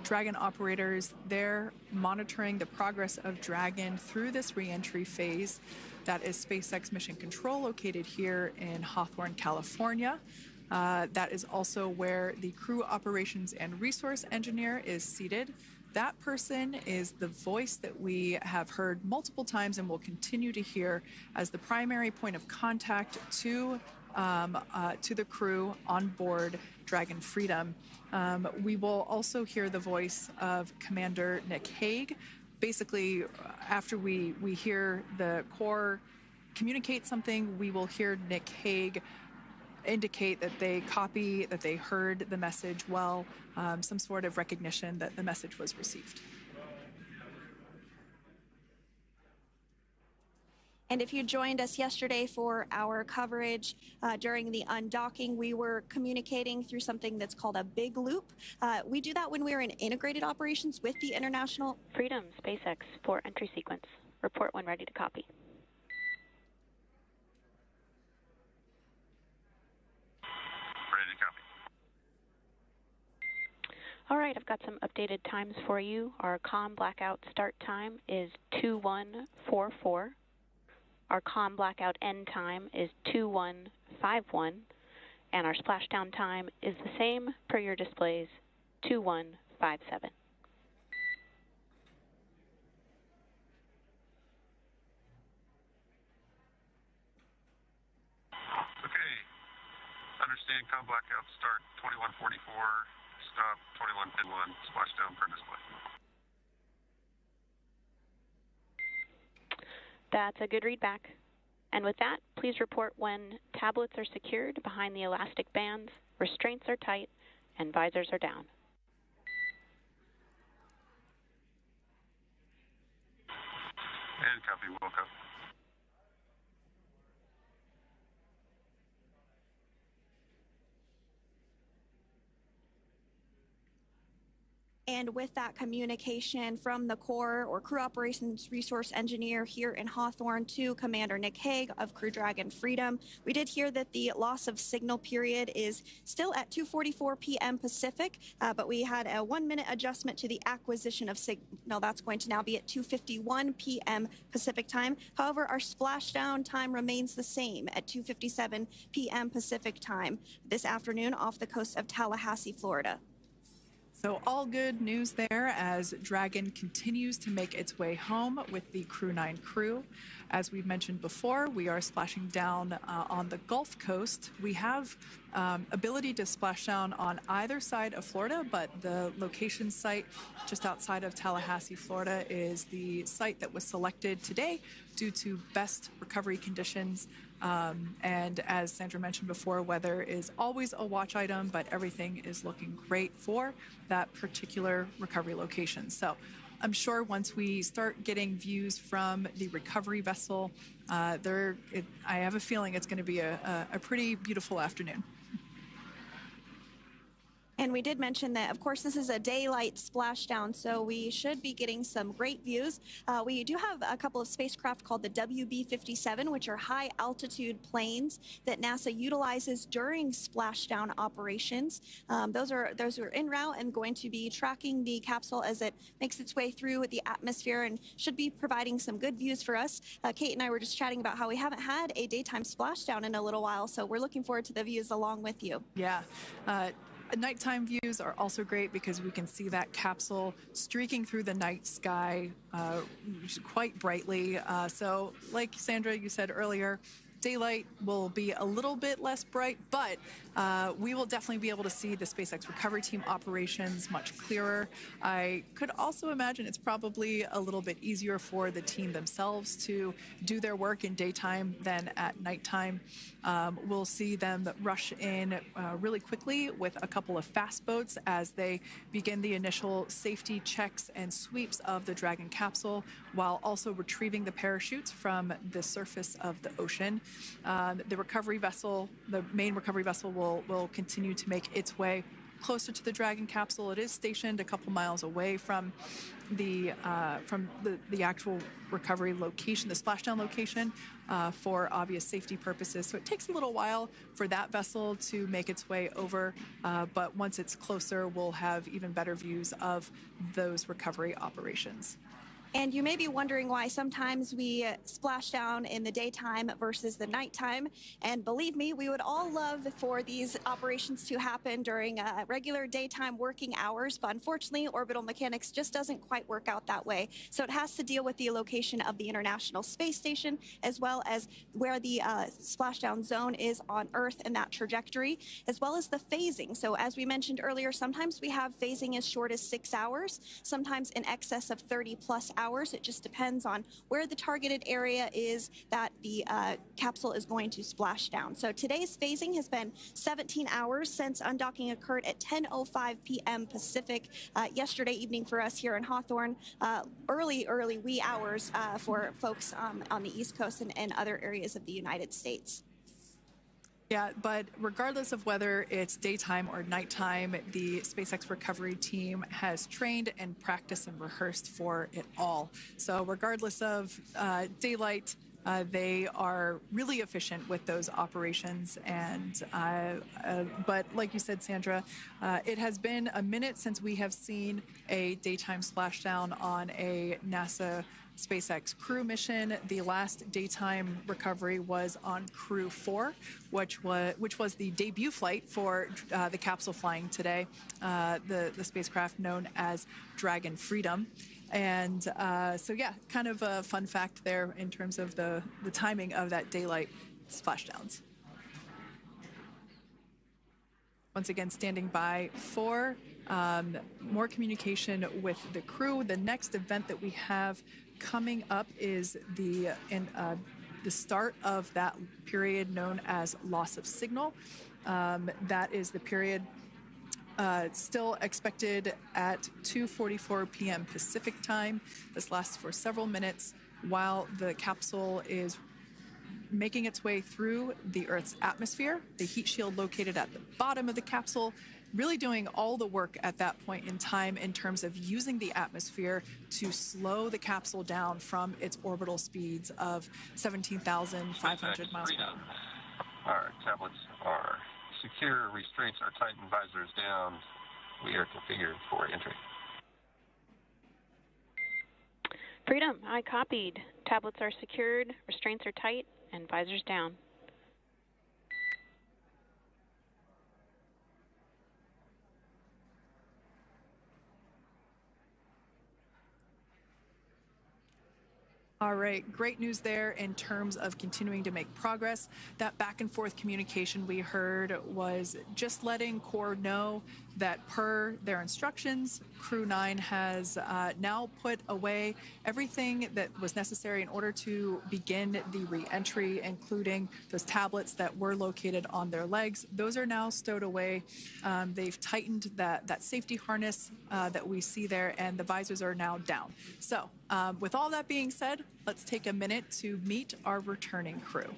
Dragon operators, they're monitoring the progress of Dragon through this re-entry phase. That is SpaceX Mission Control, located here in Hawthorne, California. That is also where the crew operations and resource engineer is seated. That person is the voice that we have heard multiple times and will continue to hear as the primary point of contact to the crew on board Dragon Freedom. We will also hear the voice of Commander Nick Hague. Basically, after we hear the Corps communicate something, we will hear Nick Hague indicate that they copy, that they heard the message well, some sort of recognition that the message was received. And if you joined us yesterday for our coverage during the undocking, we were communicating through something that's called a big loop. We do that when we're in integrated operations with the International Freedom, SpaceX for entry sequence. Report when ready to copy. Ready to copy. All right, I've got some updated times for you. Our comm blackout start time is 2144. Our comm blackout end time is 2151, and our splashdown time is the same per your displays, 2157. Okay. Understand comm blackout start 2144, stop 2151, splashdown per display. That's a good readback. And with that, please report when tablets are secured behind the elastic bands, restraints are tight, and visors are down. And copy, Wilco. And with that communication from the Corps or Crew Operations Resource Engineer here in Hawthorne to Commander Nick Hague of Crew Dragon Freedom, we did hear that the loss of signal period is still at 2:44 p.m. Pacific, but we had a 1-minute adjustment to the acquisition of signal. That's going to now be at 2:51 p.m. Pacific time. However, our splashdown time remains the same at 2:57 p.m. Pacific time this afternoon off the coast of Tallahassee, Florida. So all good news there as Dragon continues to make its way home with the Crew 9 crew. As we've mentioned before, we are splashing down on the Gulf Coast. We have ability to splash down on either side of Florida, but the location site just outside of Tallahassee, Florida is the site that was selected today due to best recovery conditions. And as Sandra mentioned before, weather is always a watch item, but everything is looking great for that particular recovery location. So I'm sure once we start getting views from the recovery vessel, I have a feeling it's going to be a pretty beautiful afternoon. And we did mention that, of course, this is a daylight splashdown, so we should be getting some great views. We do have a couple of spacecraft called the WB-57, which are high-altitude planes that NASA utilizes during splashdown operations. Those are en route and going to be tracking the capsule as it makes its way through the atmosphere and should be providing some good views for us. Kate and I were just chatting about how we haven't had a daytime splashdown in a little while, so we're looking forward to the views along with you. Yeah. Nighttime views are also great because we can see that capsule streaking through the night sky quite brightly. So like Sandra, you said earlier, daylight will be a little bit less bright, but we will definitely be able to see the SpaceX recovery team operations much clearer. I could also imagine it's probably a little bit easier for the team themselves to do their work in daytime than at nighttime. We'll see them rush in really quickly with a couple of fast boats as they begin the initial safety checks and sweeps of the Dragon capsule, while also retrieving the parachutes from the surface of the ocean. The recovery vessel, the main recovery vessel, will continue to make its way closer to the Dragon capsule. It is stationed a couple miles away from the actual recovery location, the splashdown location, for obvious safety purposes. So it takes a little while for that vessel to make its way over, but once it's closer, we'll have even better views of those recovery operations. And you may be wondering why sometimes we splash down in the daytime versus the nighttime. And believe me, we would all love for these operations to happen during regular daytime working hours. But unfortunately, orbital mechanics just doesn't quite work out that way. So it has to deal with the location of the International Space Station, as well as where the splashdown zone is on Earth and that trajectory, as well as the phasing. So as we mentioned earlier, sometimes we have phasing as short as 6 hours, sometimes in excess of 30+ hours. It just depends on where the targeted area is that the capsule is going to splash down. So today's phasing has been 17 hours since undocking occurred at 10:05 p.m. Pacific yesterday evening for us here in Hawthorne. Early wee hours for folks on the East Coast and other areas of the United States. Yeah, but regardless of whether it's daytime or nighttime, the SpaceX recovery team has trained and practiced and rehearsed for it all. So regardless of daylight, they are really efficient with those operations. And but like you said, Sandra, it has been a minute since we have seen a daytime splashdown on a NASA SpaceX crew mission. The last daytime recovery was on Crew 4, which was the debut flight for the capsule flying today, the spacecraft known as Dragon Freedom. And so yeah, kind of a fun fact there in terms of the timing of that daylight splashdowns. Once again, standing by for more communication with the crew. The next event that we have coming up is the start of that period known as loss of signal. That is the period still expected at 2:44 p.m. Pacific time. This lasts for several minutes. while the capsule is making its way through the Earth's atmosphere. The heat shield located at the bottom of the capsule, really doing all the work at that point in time in terms of using the atmosphere to slow the capsule down from its orbital speeds of 17,500 miles per hour. Our tablets are secure, restraints are tightened, visors down. We are configured for entry. Freedom, I copied. Tablets are secured, restraints are tight, and visors down. All right, great news there in terms of continuing to make progress. That back and forth communication we heard was just letting Core know that per their instructions, Crew 9 has now put away everything that was necessary in order to begin the re-entry, including those tablets that were located on their legs. Those are now stowed away. They've tightened that safety harness that we see there, and the visors are now down. So with all that being said, let's take a minute to meet our returning crew.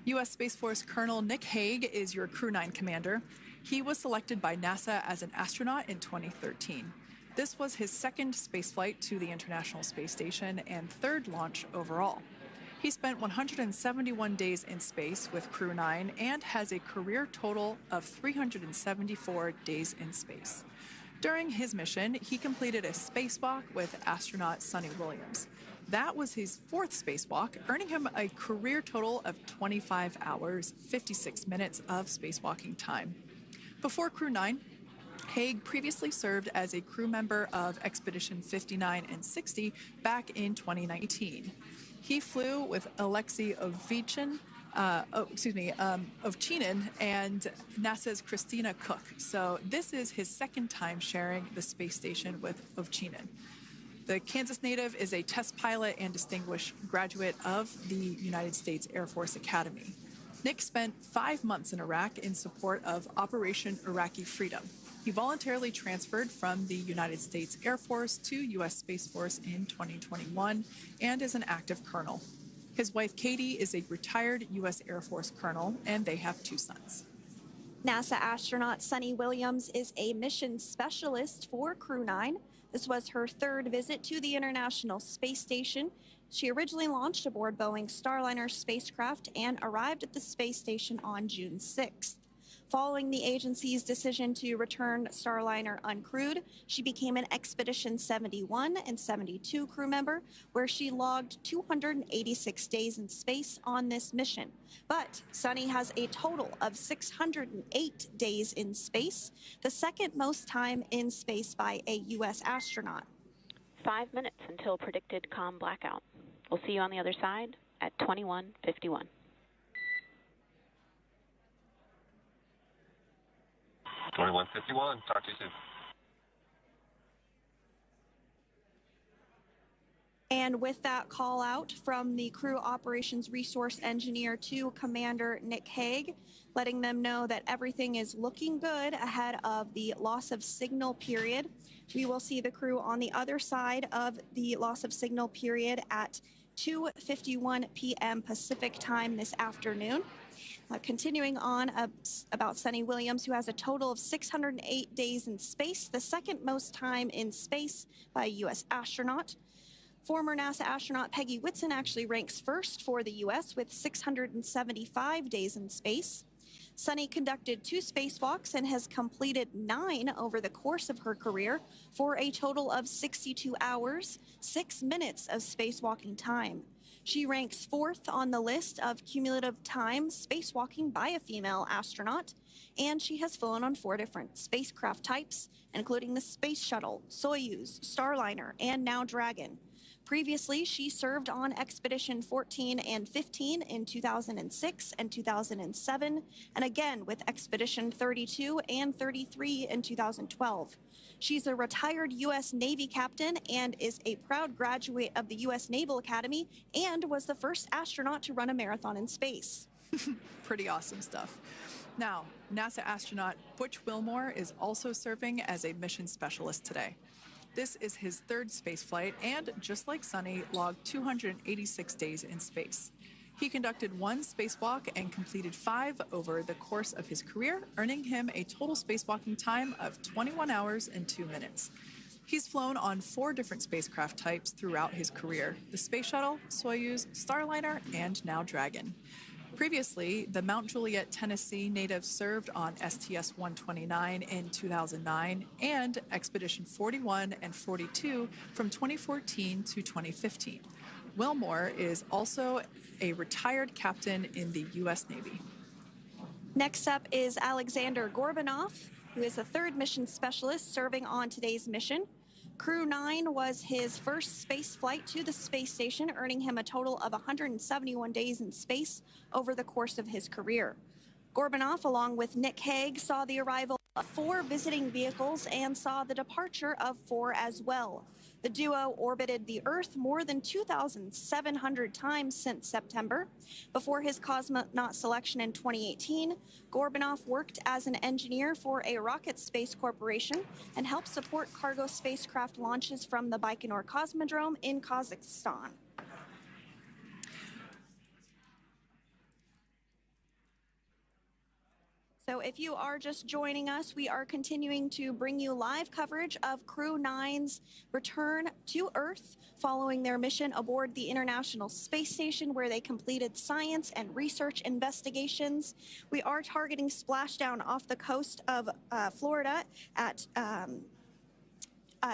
U.S. Space Force Colonel Nick Hague is your Crew 9 commander. He was selected by NASA as an astronaut in 2013. This was his second spaceflight to the International Space Station and third launch overall. He spent 171 days in space with Crew 9 and has a career total of 374 days in space. During his mission, he completed a spacewalk with astronaut Suni Williams. That was his fourth spacewalk, earning him a career total of 25 hours, 56 minutes of spacewalking time. Before Crew 9, Hague previously served as a crew member of Expedition 59 and 60 back in 2019. He flew with Alexei Ovchinin and NASA's Christina Cook. So this is his second time sharing the space station with Ovchinin. The Kansas native is a test pilot and distinguished graduate of the United States Air Force Academy. Nick spent 5 months in Iraq in support of Operation Iraqi Freedom. He voluntarily transferred from the United States Air Force to U.S. Space Force in 2021 and is an active colonel. His wife, Katie, is a retired U.S. Air Force colonel, and they have 2 sons. NASA astronaut Suni Williams is a mission specialist for Crew 9. This was her third visit to the International Space Station. She originally launched aboard Boeing Starliner spacecraft and arrived at the space station on June 6th. Following the agency's decision to return Starliner uncrewed, she became an Expedition 71 and 72 crew member, where she logged 286 days in space on this mission. But Suni has a total of 608 days in space, the second most time in space by a U.S. astronaut. 5 minutes until predicted comm blackout. We'll see you on the other side at 21:51. (21:51). Talk to you soon. And with that call out from the crew operations resource engineer to Commander Nick Hague, letting them know that everything is looking good ahead of the loss of signal period. We will see the crew on the other side of the loss of signal period at 2:51 p.m. Pacific time this afternoon. Continuing on about Suni Williams, who has a total of 608 days in space, the second most time in space by a U.S. astronaut. Former NASA astronaut Peggy Whitson actually ranks first for the U.S. with 675 days in space. Suni conducted 2 spacewalks and has completed 9 over the course of her career for a total of 62 hours, 6 minutes of spacewalking time. She ranks 4th on the list of cumulative time spacewalking by a female astronaut, and she has flown on 4 different spacecraft types, including the Space Shuttle, Soyuz, Starliner, and now Dragon. Previously, she served on Expedition 14 and 15 in 2006 and 2007, and again with Expedition 32 and 33 in 2012. She's a retired U.S. Navy captain and is a proud graduate of the U.S. Naval Academy and was the first astronaut to run a marathon in space. Pretty awesome stuff. Now, NASA astronaut Butch Wilmore is also serving as a mission specialist today. This is his third spaceflight and, just like Suni, logged 286 days in space. He conducted one spacewalk and completed 5 over the course of his career, earning him a total spacewalking time of 21 hours and 2 minutes. He's flown on 4 different spacecraft types throughout his career: the Space Shuttle, Soyuz, Starliner, and now Dragon. Previously, the Mount Juliet, Tennessee native served on STS-129 in 2009 and Expedition 41 and 42 from 2014 to 2015. Wilmore is also a retired captain in the U.S. Navy. Next up is Alexander Gorbanov, who is the 3rd mission specialist serving on today's mission. Crew 9 was his first space flight to the space station, earning him a total of 171 days in space over the course of his career. Gorbanov, along with Nick Hague, saw the arrival of 4 visiting vehicles and saw the departure of 4 as well. The duo orbited the Earth more than 2,700 times since September. Before his cosmonaut selection in 2018, Gorbanov worked as an engineer for a rocket space corporation and helped support cargo spacecraft launches from the Baikonur Cosmodrome in Kazakhstan. So if you are just joining us, we are continuing to bring you live coverage of Crew 9's return to Earth following their mission aboard the International Space Station, where they completed science and research investigations. We are targeting splashdown off the coast of Florida at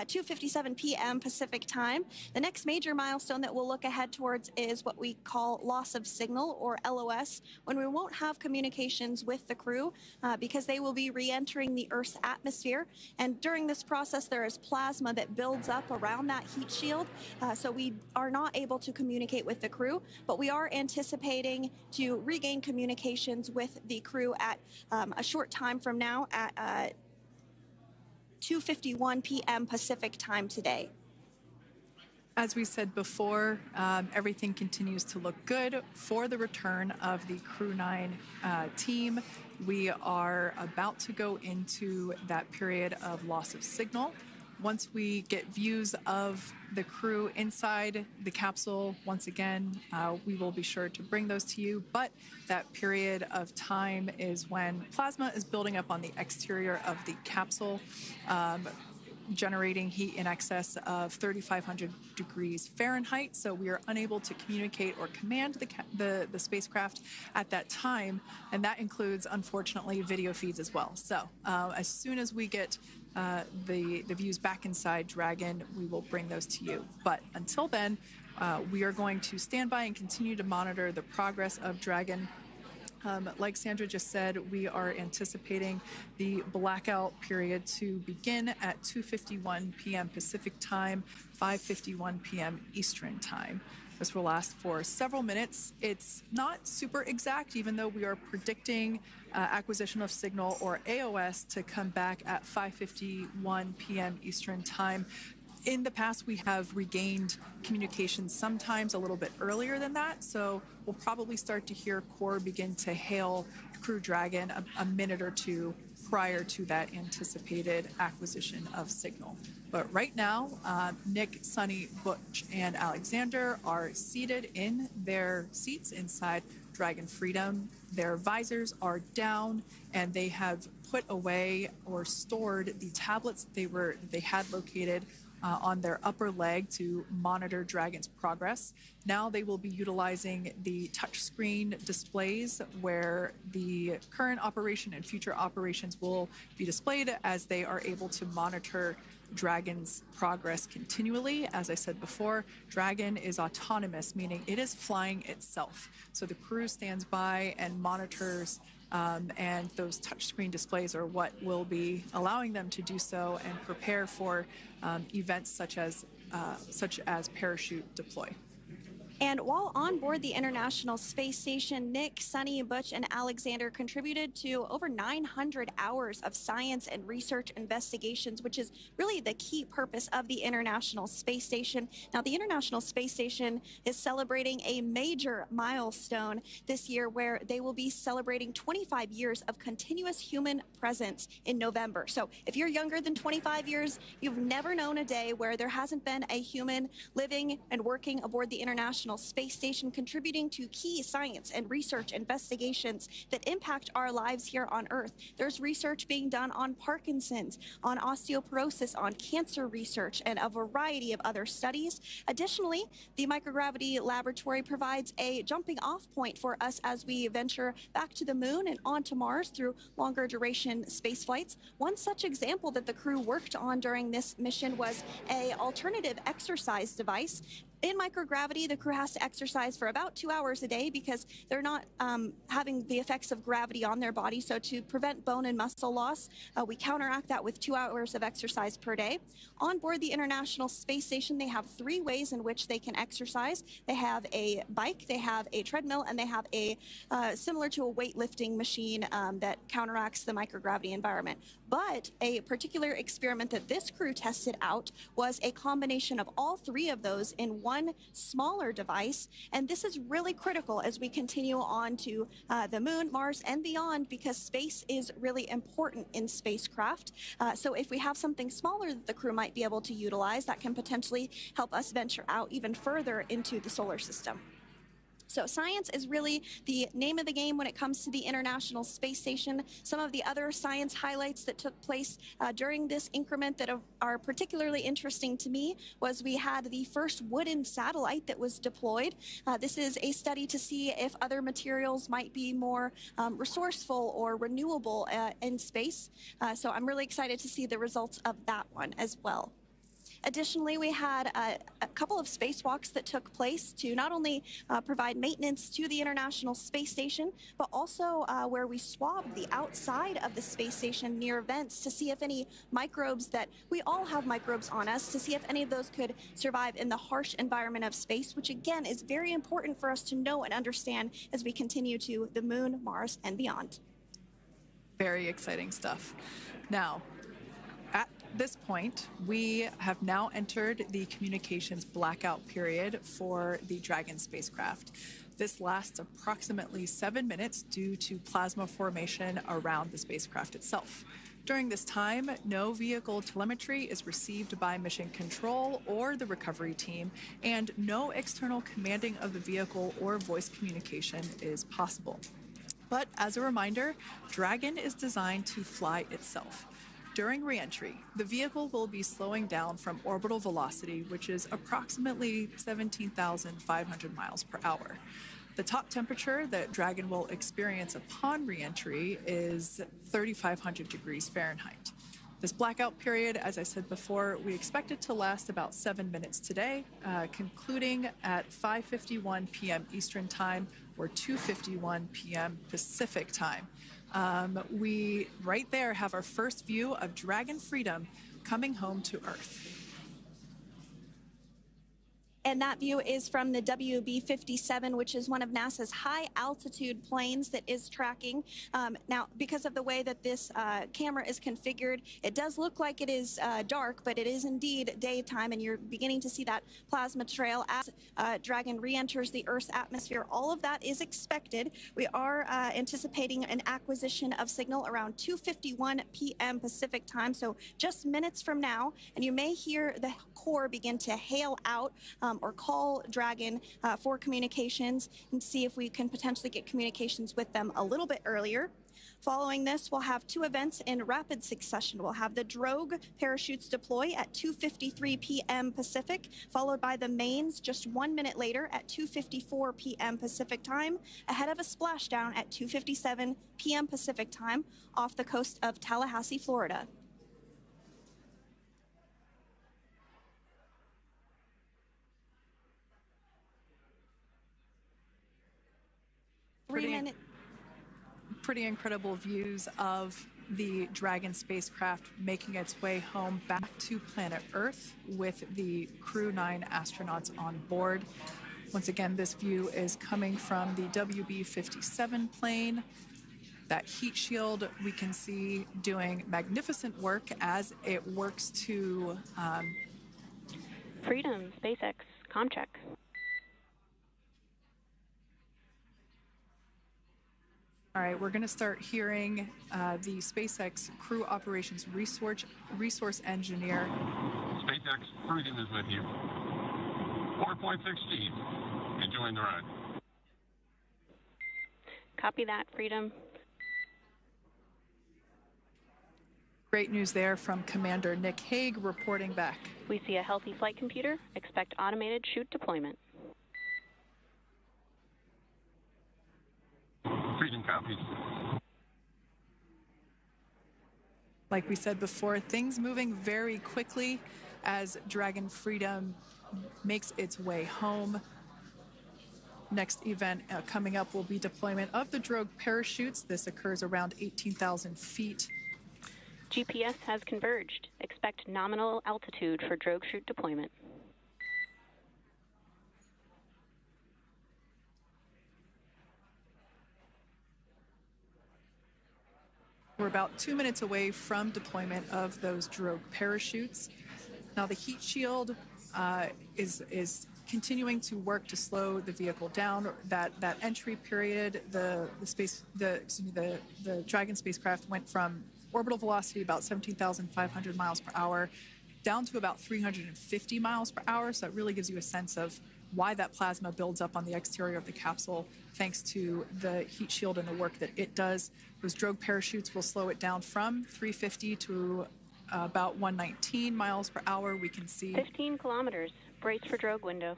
2:57 p.m. Pacific time. The next major milestone that we'll look ahead towards is what we call loss of signal, or LOS, when we won't have communications with the crew because they will be re-entering the Earth's atmosphere. And during this process, there is plasma that builds up around that heat shield, so we are not able to communicate with the crew, but we are anticipating to regain communications with the crew at a short time from now at 2:51 p.m. Pacific time today. As we said before, everything continues to look good for the return of the Crew 9 team. We are about to go into that period of loss of signal. Once we get views of the crew inside the capsule, once again, we will be sure to bring those to you. But that period of time is when plasma is building up on the exterior of the capsule, generating heat in excess of 3,500 degrees Fahrenheit. So we are unable to communicate or command the spacecraft at that time. And that includes, unfortunately, video feeds as well. So as soon as we get the views back inside Dragon, we will bring those to you. But until then, we are going to stand by and continue to monitor the progress of Dragon. Like Sandra just said, we are anticipating the blackout period to begin at 2:51 p.m. Pacific time, 5:51 p.m. Eastern time. This will last for several minutes. It's not super exact, even though we are predicting acquisition of signal, or AOS, to come back at 5:51 p.m. Eastern time. In the past, we have regained communication sometimes a little bit earlier than that, so we'll probably start to hear Core begin to hail Crew Dragon a minute or two prior to that anticipated acquisition of signal. But right now, Nick, Suni, Butch, and Alexander are seated in their seats inside Dragon Freedom. Their visors are down, and they have put away or stored the tablets they had located on their upper leg to monitor Dragon's progress. Now they will be utilizing the touchscreen displays, where the current operation and future operations will be displayed as they are able to monitor Dragon's progress continually. As I said before, Dragon is autonomous, meaning it is flying itself. So the crew stands by and monitors, and those touchscreen displays are what will be allowing them to do so and prepare for events such as parachute deploy. And while on board the International Space Station, Nick, Suni, Butch, and Alexander contributed to over 900 hours of science and research investigations, which is really the key purpose of the International Space Station. Now, the International Space Station is celebrating a major milestone this year where they will be celebrating 25 years of continuous human presence in November. So if you're younger than 25 years, you've never known a day where there hasn't been a human living and working aboard the International Space Station, contributing to key science and research investigations that impact our lives here on Earth. There's research being done on Parkinson's, on osteoporosis, on cancer research, and a variety of other studies. Additionally, the microgravity laboratory provides a jumping off point for us as we venture back to the moon and onto Mars through longer duration space flights. One such example that the crew worked on during this mission was an alternative exercise device. In microgravity, the crew has to exercise for about 2 hours a day because they're not having the effects of gravity on their body. So to prevent bone and muscle loss, we counteract that with 2 hours of exercise per day. On board the International Space Station, they have 3 ways in which they can exercise. They have a bike, they have a treadmill, and they have a similar to a weightlifting machine that counteracts the microgravity environment. But a particular experiment that this crew tested out was a combination of all 3 of those in one smaller device. And this is really critical as we continue on to the moon, Mars, and beyond, because space is really important in spacecraft. So if we have something smaller that the crew might be able to utilize, that can potentially help us venture out even further into the solar system. So science is really the name of the game when it comes to the International Space Station. Some of the other science highlights that took place during this increment that are particularly interesting to me was we had the first wooden satellite that was deployed. This is a study to see if other materials might be more resourceful or renewable in space. So I'm really excited to see the results of that one as well. Additionally, we had a couple of spacewalks that took place to not only provide maintenance to the International Space Station, but also where we swabbed the outside of the space station near vents to see if any microbes that we all have microbes on us, to see if any of those could survive in the harsh environment of space, which again is very important for us to know and understand as we continue to the moon, Mars, and beyond. Very exciting stuff. Now, at this point, we have now entered the communications blackout period for the Dragon spacecraft. This lasts approximately 7 minutes due to plasma formation around the spacecraft itself. During this time, no vehicle telemetry is received by mission control or the recovery team, and no external commanding of the vehicle or voice communication is possible. But as a reminder, Dragon is designed to fly itself. During re-entry, the vehicle will be slowing down from orbital velocity, which is approximately 17,500 miles per hour. The top temperature that Dragon will experience upon re-entry is 3,500 degrees Fahrenheit. This blackout period, as I said before, we expect it to last about 7 minutes today, concluding at 5:51 p.m. Eastern Time or 2:51 p.m. Pacific Time. We right there have our first view of Dragon Freedom coming home to Earth. And that view is from the WB-57, which is one of NASA's high-altitude planes that is tracking. Now, because of the way that this camera is configured, it does look like it is dark, but it is indeed daytime, and you're beginning to see that plasma trail as Dragon re-enters the Earth's atmosphere. All of that is expected. We are anticipating an acquisition of signal around 2:51 p.m. Pacific Time, so just minutes from now, and you may hear the core begin to hail out or call Dragon for communications and see if we can potentially get communications with them a little bit earlier. Following this, we'll have 2 events in rapid succession. We'll have the drogue parachutes deploy at 2:53 p.m. Pacific, followed by the mains just 1 minute later at 2:54 p.m. Pacific Time, ahead of a splashdown at 2:57 p.m. Pacific Time off the coast of Tallahassee, Florida. Pretty incredible views of the Dragon spacecraft making its way home back to planet Earth with the Crew 9 astronauts on board. Once again, this view is coming from the WB-57 plane. That heat shield we can see doing magnificent work as it works to Freedom, SpaceX, comm check. All right, we're going to start hearing the SpaceX crew operations resource engineer. SpaceX Freedom is with you. 4.6 feet. Enjoying the ride. Copy that, Freedom. Great news there from Commander Nick Hague reporting back. We see a healthy flight computer. Expect automated chute deployment. Freedom copies. Like we said before, things moving very quickly as Dragon Freedom makes its way home. Next event coming up will be deployment of the drogue parachutes. This occurs around 18,000 feet. GPS has converged. Expect nominal altitude for drogue chute deployment. We're about 2 minutes away from deployment of those drogue parachutes. Now the heat shield is continuing to work to slow the vehicle down. That entry period, the Dragon spacecraft went from orbital velocity about 17,500 miles per hour down to about 350 miles per hour. So it really gives you a sense of why that plasma builds up on the exterior of the capsule, thanks to the heat shield and the work that it does. Those drogue parachutes will slow it down from 350 to about 119 miles per hour. We can see 15 kilometers. Brace for drogue window.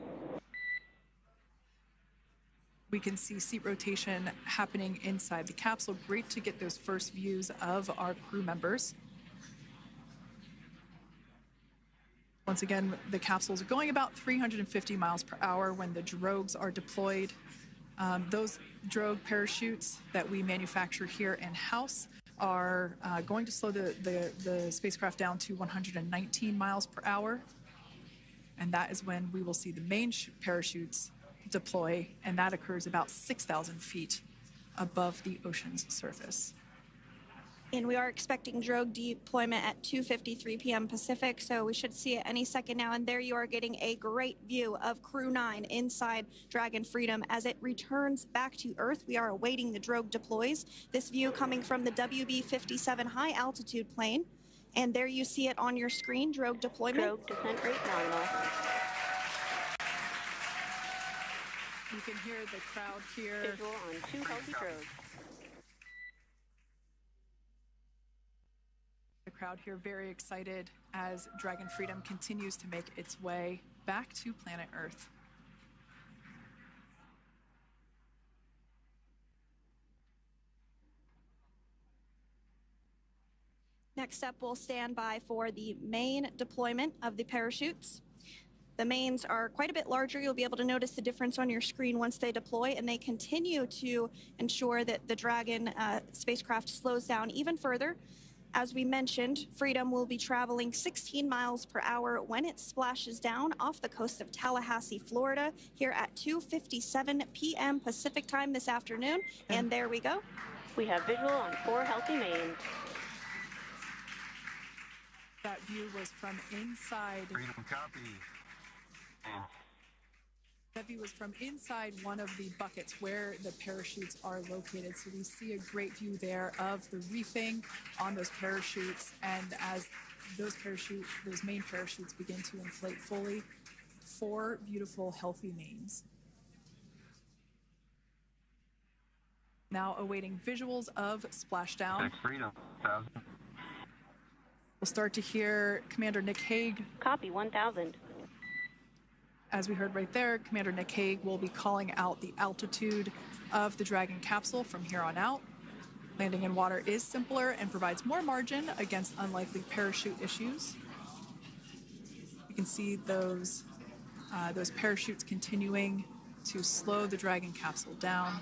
We can see seat rotation happening inside the capsule. Great to get those first views of our crew members. Once again, the capsules are going about 350 miles per hour when the drogues are deployed. Those drogue parachutes that we manufacture here in-house are going to slow the spacecraft down to 119 miles per hour. And that is when we will see the main parachutes deploy, and that occurs about 6,000 feet above the ocean's surface. And we are expecting drogue deployment at 2:53 p.m. Pacific, so we should see it any second now. And there you are getting a great view of Crew 9 inside Dragon Freedom as it returns back to Earth. We are awaiting the drogue deploys. This view coming from the WB-57 high altitude plane. And there you see it on your screen, drogue deployment. Drogue descent rate nominal. You can hear the crowd here. Visual on 2 healthy drogues. The crowd here very excited as Dragon Freedom continues to make its way back to planet Earth. Next up, we'll stand by for the main deployment of the parachutes. The mains are quite a bit larger. You'll be able to notice the difference on your screen once they deploy, and they continue to ensure that the Dragon spacecraft slows down even further. As we mentioned, Freedom will be traveling 16 miles per hour when it splashes down off the coast of Tallahassee, Florida, here at 2:57 p.m. Pacific time this afternoon. And there we go. We have visual on 4 healthy mains. That view was from inside. Freedom copy. That view was from inside one of the buckets where the parachutes are located. So we see a great view there of the reefing on those parachutes. And as those main parachutes begin to inflate fully, 4 beautiful, healthy mains. Now awaiting visuals of Splashdown. Freedom, 1,000. We'll start to hear Commander Nick Hague. Copy 1,000. As we heard right there, Commander Nick Hague will be calling out the altitude of the Dragon capsule from here on out. Landing in water is simpler and provides more margin against unlikely parachute issues. You can see those parachutes continuing to slow the Dragon capsule down.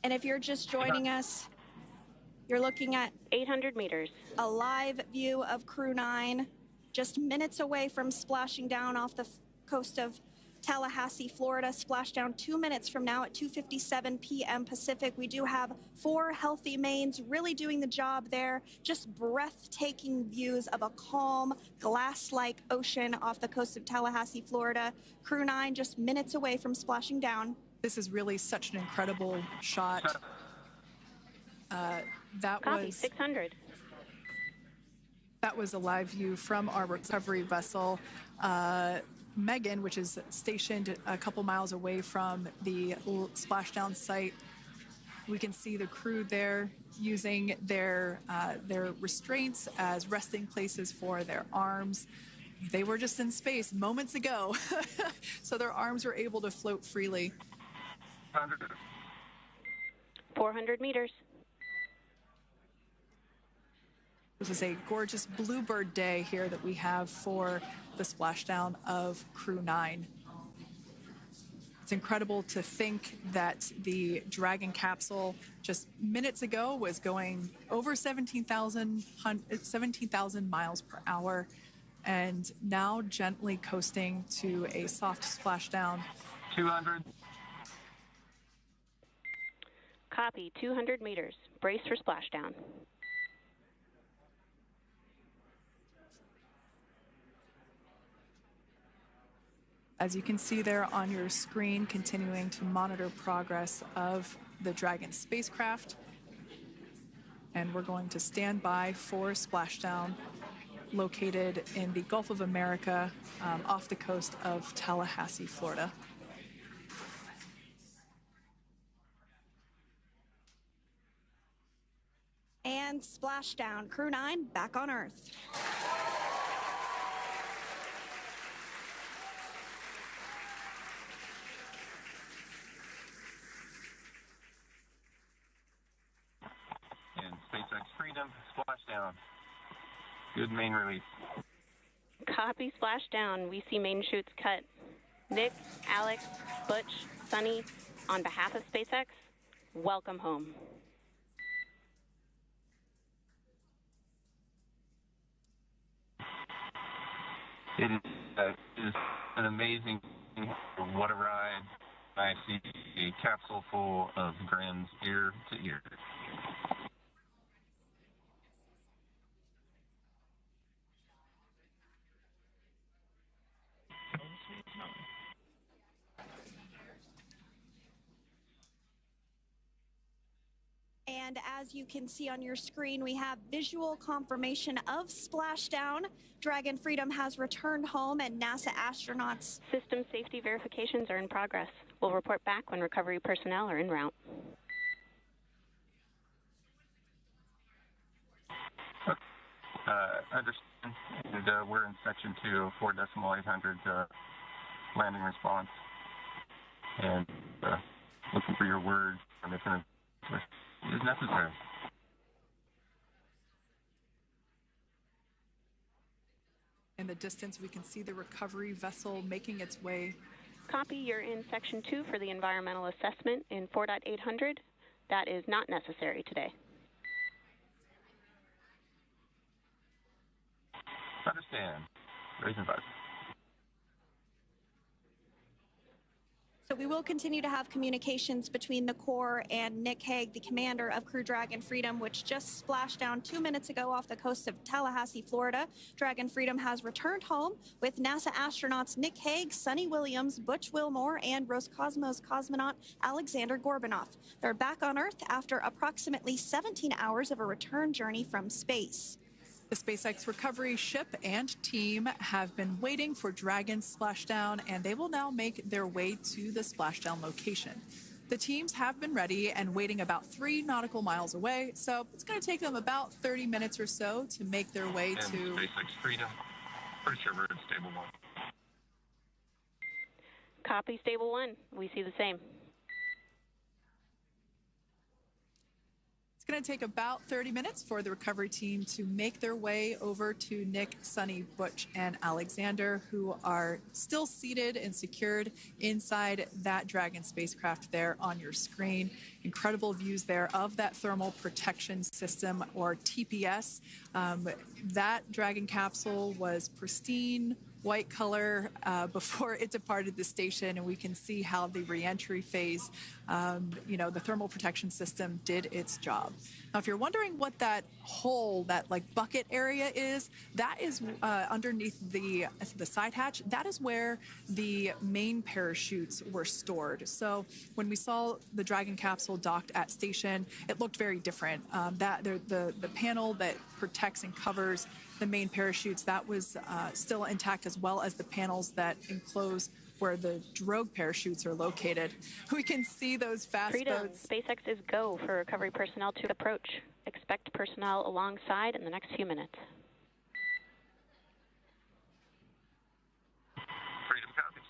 And if you're just joining us, you're looking at 800 meters. a live view of Crew 9, just minutes away from splashing down off the coast of Tallahassee, Florida. Splashdown 2 minutes from now at 2:57 p.m. Pacific. We do have 4 healthy mains really doing the job there. Just breathtaking views of a calm, glass-like ocean off the coast of Tallahassee, Florida. Crew 9 just minutes away from splashing down. This is really such an incredible shot. That Copy, was 600. That was a live view from our recovery vessel, Megan, which is stationed a couple miles away from the splashdown site. We can see the crew there using their restraints as resting places for their arms. They were just in space moments ago, so their arms were able to float freely. 400 meters. This is a gorgeous bluebird day here that we have for the splashdown of Crew 9. It's incredible to think that the Dragon capsule just minutes ago was going over 17,000 miles per hour and now gently coasting to a soft splashdown. 200. Copy, 200 meters. Brace for splashdown. As you can see there on your screen, continuing to monitor progress of the Dragon spacecraft. And we're going to stand by for splashdown located in the Gulf of America off the coast of Tallahassee, Florida. And splashdown. Crew 9 back on Earth. And SpaceX Freedom, splashdown. Good main release. Copy, splashdown. We see main chutes cut. Nick, Alex, Butch, Suni, on behalf of SpaceX, welcome home. It is an amazing, what a ride. I see a capsule full of grins ear to ear. And as you can see on your screen, we have visual confirmation of splashdown. Dragon Freedom has returned home and NASA astronauts. System safety verifications are in progress. We'll report back when recovery personnel are en route. Understand. And we're in section 2, 4.800 landing response. And looking for your word on if it is necessary. In the distance, we can see the recovery vessel making its way. Copy, you're in section 2 for the environmental assessment in 4.800. That is not necessary today. Understand. Raise and advise. So we will continue to have communications between the Corps and Nick Hague, the commander of Crew Dragon Freedom, which just splashed down 2 minutes ago off the coast of Tallahassee, Florida. Dragon Freedom has returned home with NASA astronauts Nick Hague, Suni Williams, Butch Wilmore, and Roscosmos cosmonaut Alexander Gorbanov. They're back on Earth after approximately 17 hours of a return journey from space. The SpaceX recovery ship and team have been waiting for Dragon's splashdown, and they will now make their way to the splashdown location. The teams have been ready and waiting about 3 nautical miles away, so it's going to take them about 30 minutes or so to make their way and to SpaceX Freedom. Pretty sure we're in stable 1. Copy, stable 1. We see the same. It's going to take about 30 minutes for the recovery team to make their way over to Nick, Suni, Butch, and Alexander, who are still seated and secured inside that Dragon spacecraft there on your screen. Incredible views there of that thermal protection system, or TPS. That Dragon capsule was pristine, white color before it departed the station, and we can see how the reentry phase, the thermal protection system did its job. Now, if you're wondering what that hole, that like bucket area is, that is underneath the side hatch. That is where the main parachutes were stored. So when we saw the Dragon capsule docked at station, it looked very different. The panel that protects and covers the main parachutes, that was still intact, as well as the panels that enclose where the drogue parachutes are located. We can see those fast boats. SpaceX is go for recovery personnel to approach. Expect personnel alongside in the next few minutes. Freedom copies.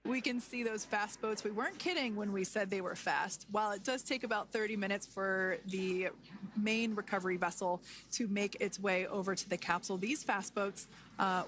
We can see those fast boats. We weren't kidding when we said they were fast. While it does take about 30 minutes for the main recovery vessel to make its way over to the capsule, these fast boats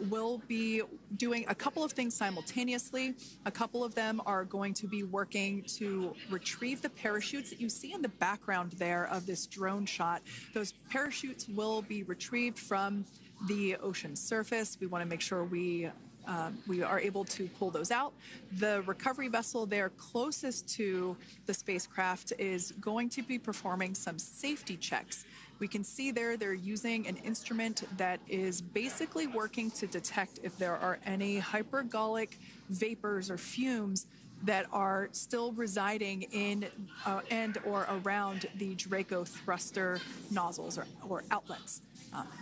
will be doing a couple of things simultaneously. A couple of them are going to be working to retrieve the parachutes that you see in the background there of this drone shot. Those parachutes will be retrieved from the ocean surface. We want to make sure we are able to pull those out. The recovery vessel there closest to the spacecraft is going to be performing some safety checks. We can see there they're using an instrument that is basically working to detect if there are any hypergolic vapors or fumes that are still residing in and or around the Draco thruster nozzles or outlets.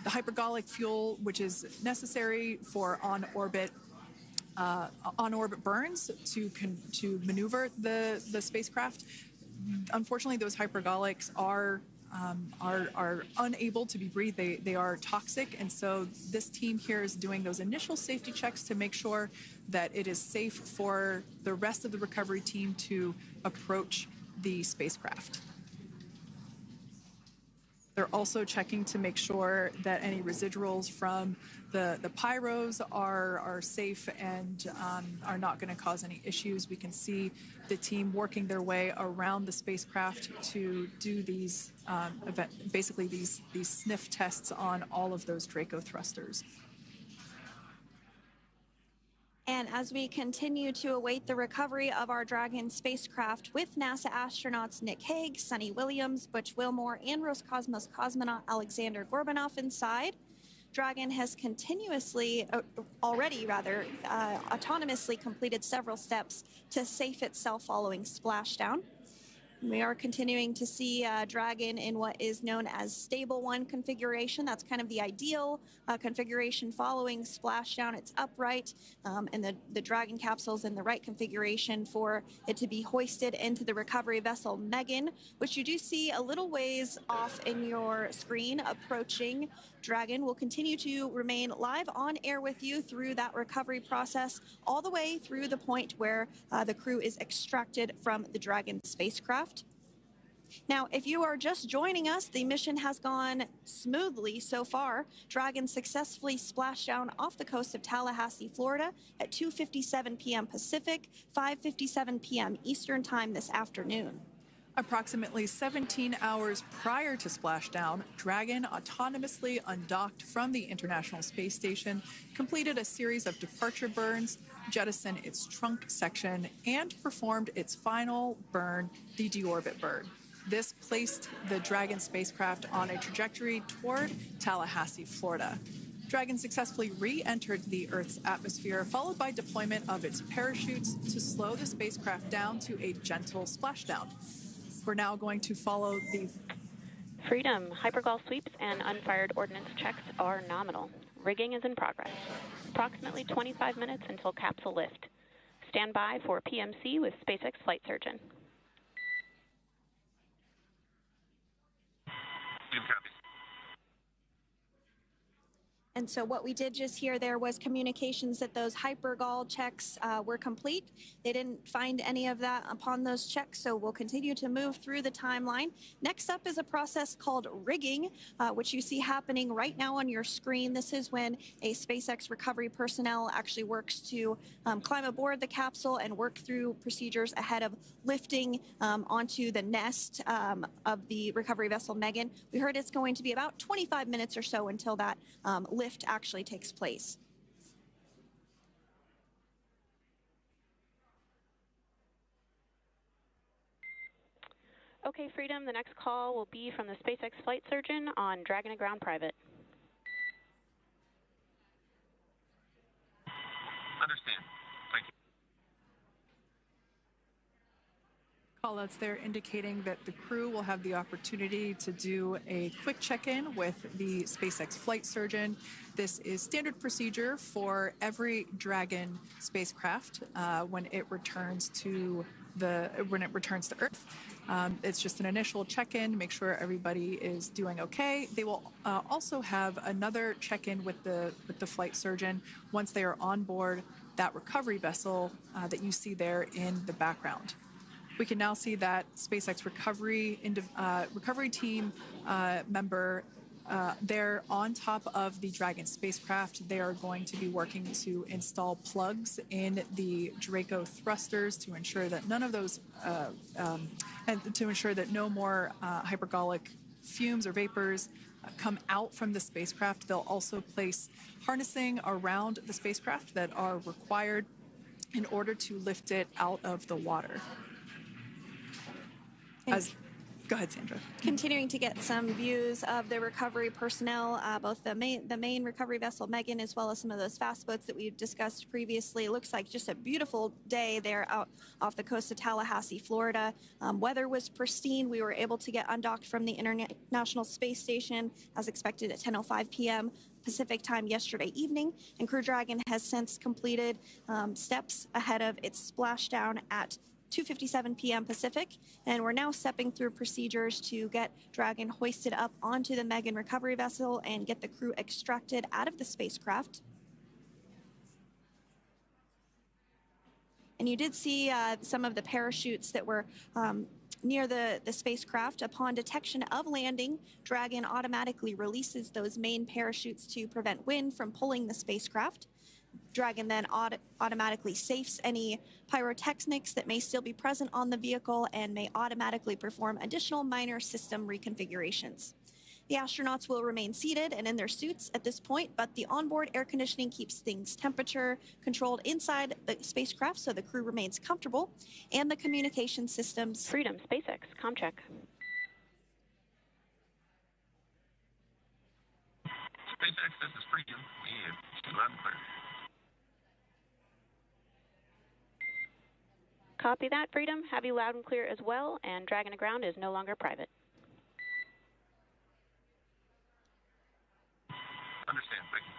The hypergolic fuel, which is necessary for on-orbit burns to maneuver the spacecraft. Unfortunately, those hypergolics are unable to be breathed. They are toxic, and so this team here is doing those initial safety checks to make sure that it is safe for the rest of the recovery team to approach the spacecraft. They're also checking to make sure that any residuals from the pyros are safe and are not going to cause any issues. We can see the team working their way around the spacecraft to do these basically these sniff tests on all of those Draco thrusters. And as we continue to await the recovery of our Dragon spacecraft with NASA astronauts Nick Hague, Suni Williams, Butch Wilmore, and Roscosmos cosmonaut Alexander Gorbanov inside, Dragon has autonomously completed several steps to safe itself following splashdown. We are continuing to see Dragon in what is known as stable 1 configuration. That's kind of the ideal configuration following splashdown. It's upright, and the Dragon capsule's in the right configuration for it to be hoisted into the recovery vessel Megan, which you do see a little ways off in your screen approaching. Dragon will continue to remain live on air with you through that recovery process, all the way through the point where the crew is extracted from the Dragon spacecraft. Now, if you are just joining us, the mission has gone smoothly so far. Dragon successfully splashed down off the coast of Tallahassee, Florida at 2:57 p.m. Pacific, 5:57 p.m. Eastern Time this afternoon. Approximately 17 hours prior to splashdown, Dragon autonomously undocked from the International Space Station, completed a series of departure burns, jettisoned its trunk section, and performed its final burn, the deorbit burn. This placed the Dragon spacecraft on a trajectory toward Tallahassee, Florida. Dragon successfully re-entered the Earth's atmosphere, followed by deployment of its parachutes to slow the spacecraft down to a gentle splashdown. We're now going to follow the Freedom. Hypergol sweeps and unfired ordnance checks are nominal. Rigging is in progress. Approximately 25 minutes until capsule lift. Stand by for PMC with SpaceX flight surgeon. And so what we did just hear there was communications that those hypergol checks were complete. They didn't find any of that upon those checks, so we'll continue to move through the timeline. Next up is a process called rigging, which you see happening right now on your screen. This is when a SpaceX recovery personnel actually works to climb aboard the capsule and work through procedures ahead of lifting onto the nest of the recovery vessel Megan. We heard it's going to be about 25 minutes or so until that lift actually takes place. Okay, Freedom, the next call will be from the SpaceX flight surgeon on Dragon to Ground Private. Understand. Thank you. Callouts there indicating that the crew will have the opportunity to do a quick check-in with the SpaceX flight surgeon. This is standard procedure for every Dragon spacecraft when it returns to Earth. It's just an initial check-in, make sure everybody is doing okay. They will also have another check-in with the flight surgeon once they are on board that recovery vessel that you see there in the background. We can now see that SpaceX recovery team member they're on top of the Dragon spacecraft. They are going to be working to install plugs in the Draco thrusters to ensure that none of those, and to ensure that no more hypergolic fumes or vapors come out from the spacecraft. They'll also place harnessing around the spacecraft that are required in order to lift it out of the water. Go ahead, Sandra. Continuing to get some views of the recovery personnel, both the main recovery vessel, Megan, as well as some of those fast boats that we've discussed previously. It looks like just a beautiful day there out off the coast of Tallahassee, Florida. Weather was pristine. We were able to get undocked from the International Space Station as expected at 10:05 p.m. Pacific time yesterday evening, and Crew Dragon has since completed steps ahead of its splashdown at 2:57 p.m. Pacific, and we're now stepping through procedures to get Dragon hoisted up onto the Megan recovery vessel and get the crew extracted out of the spacecraft. And you did see some of the parachutes that were near the spacecraft. Upon detection of landing, Dragon automatically releases those main parachutes to prevent wind from pulling the spacecraft. Dragon then automatically safes any pyrotechnics that may still be present on the vehicle and may automatically perform additional minor system reconfigurations. The astronauts will remain seated and in their suits at this point, but the onboard air conditioning keeps things temperature controlled inside the spacecraft so the crew remains comfortable, and the communication systems. Freedom, SpaceX, ComCheck. SpaceX, this is Freedom. We loud and clear. Copy that, Freedom. Have you loud and clear as well, and Dragon to Ground is no longer private. Understand, thank you.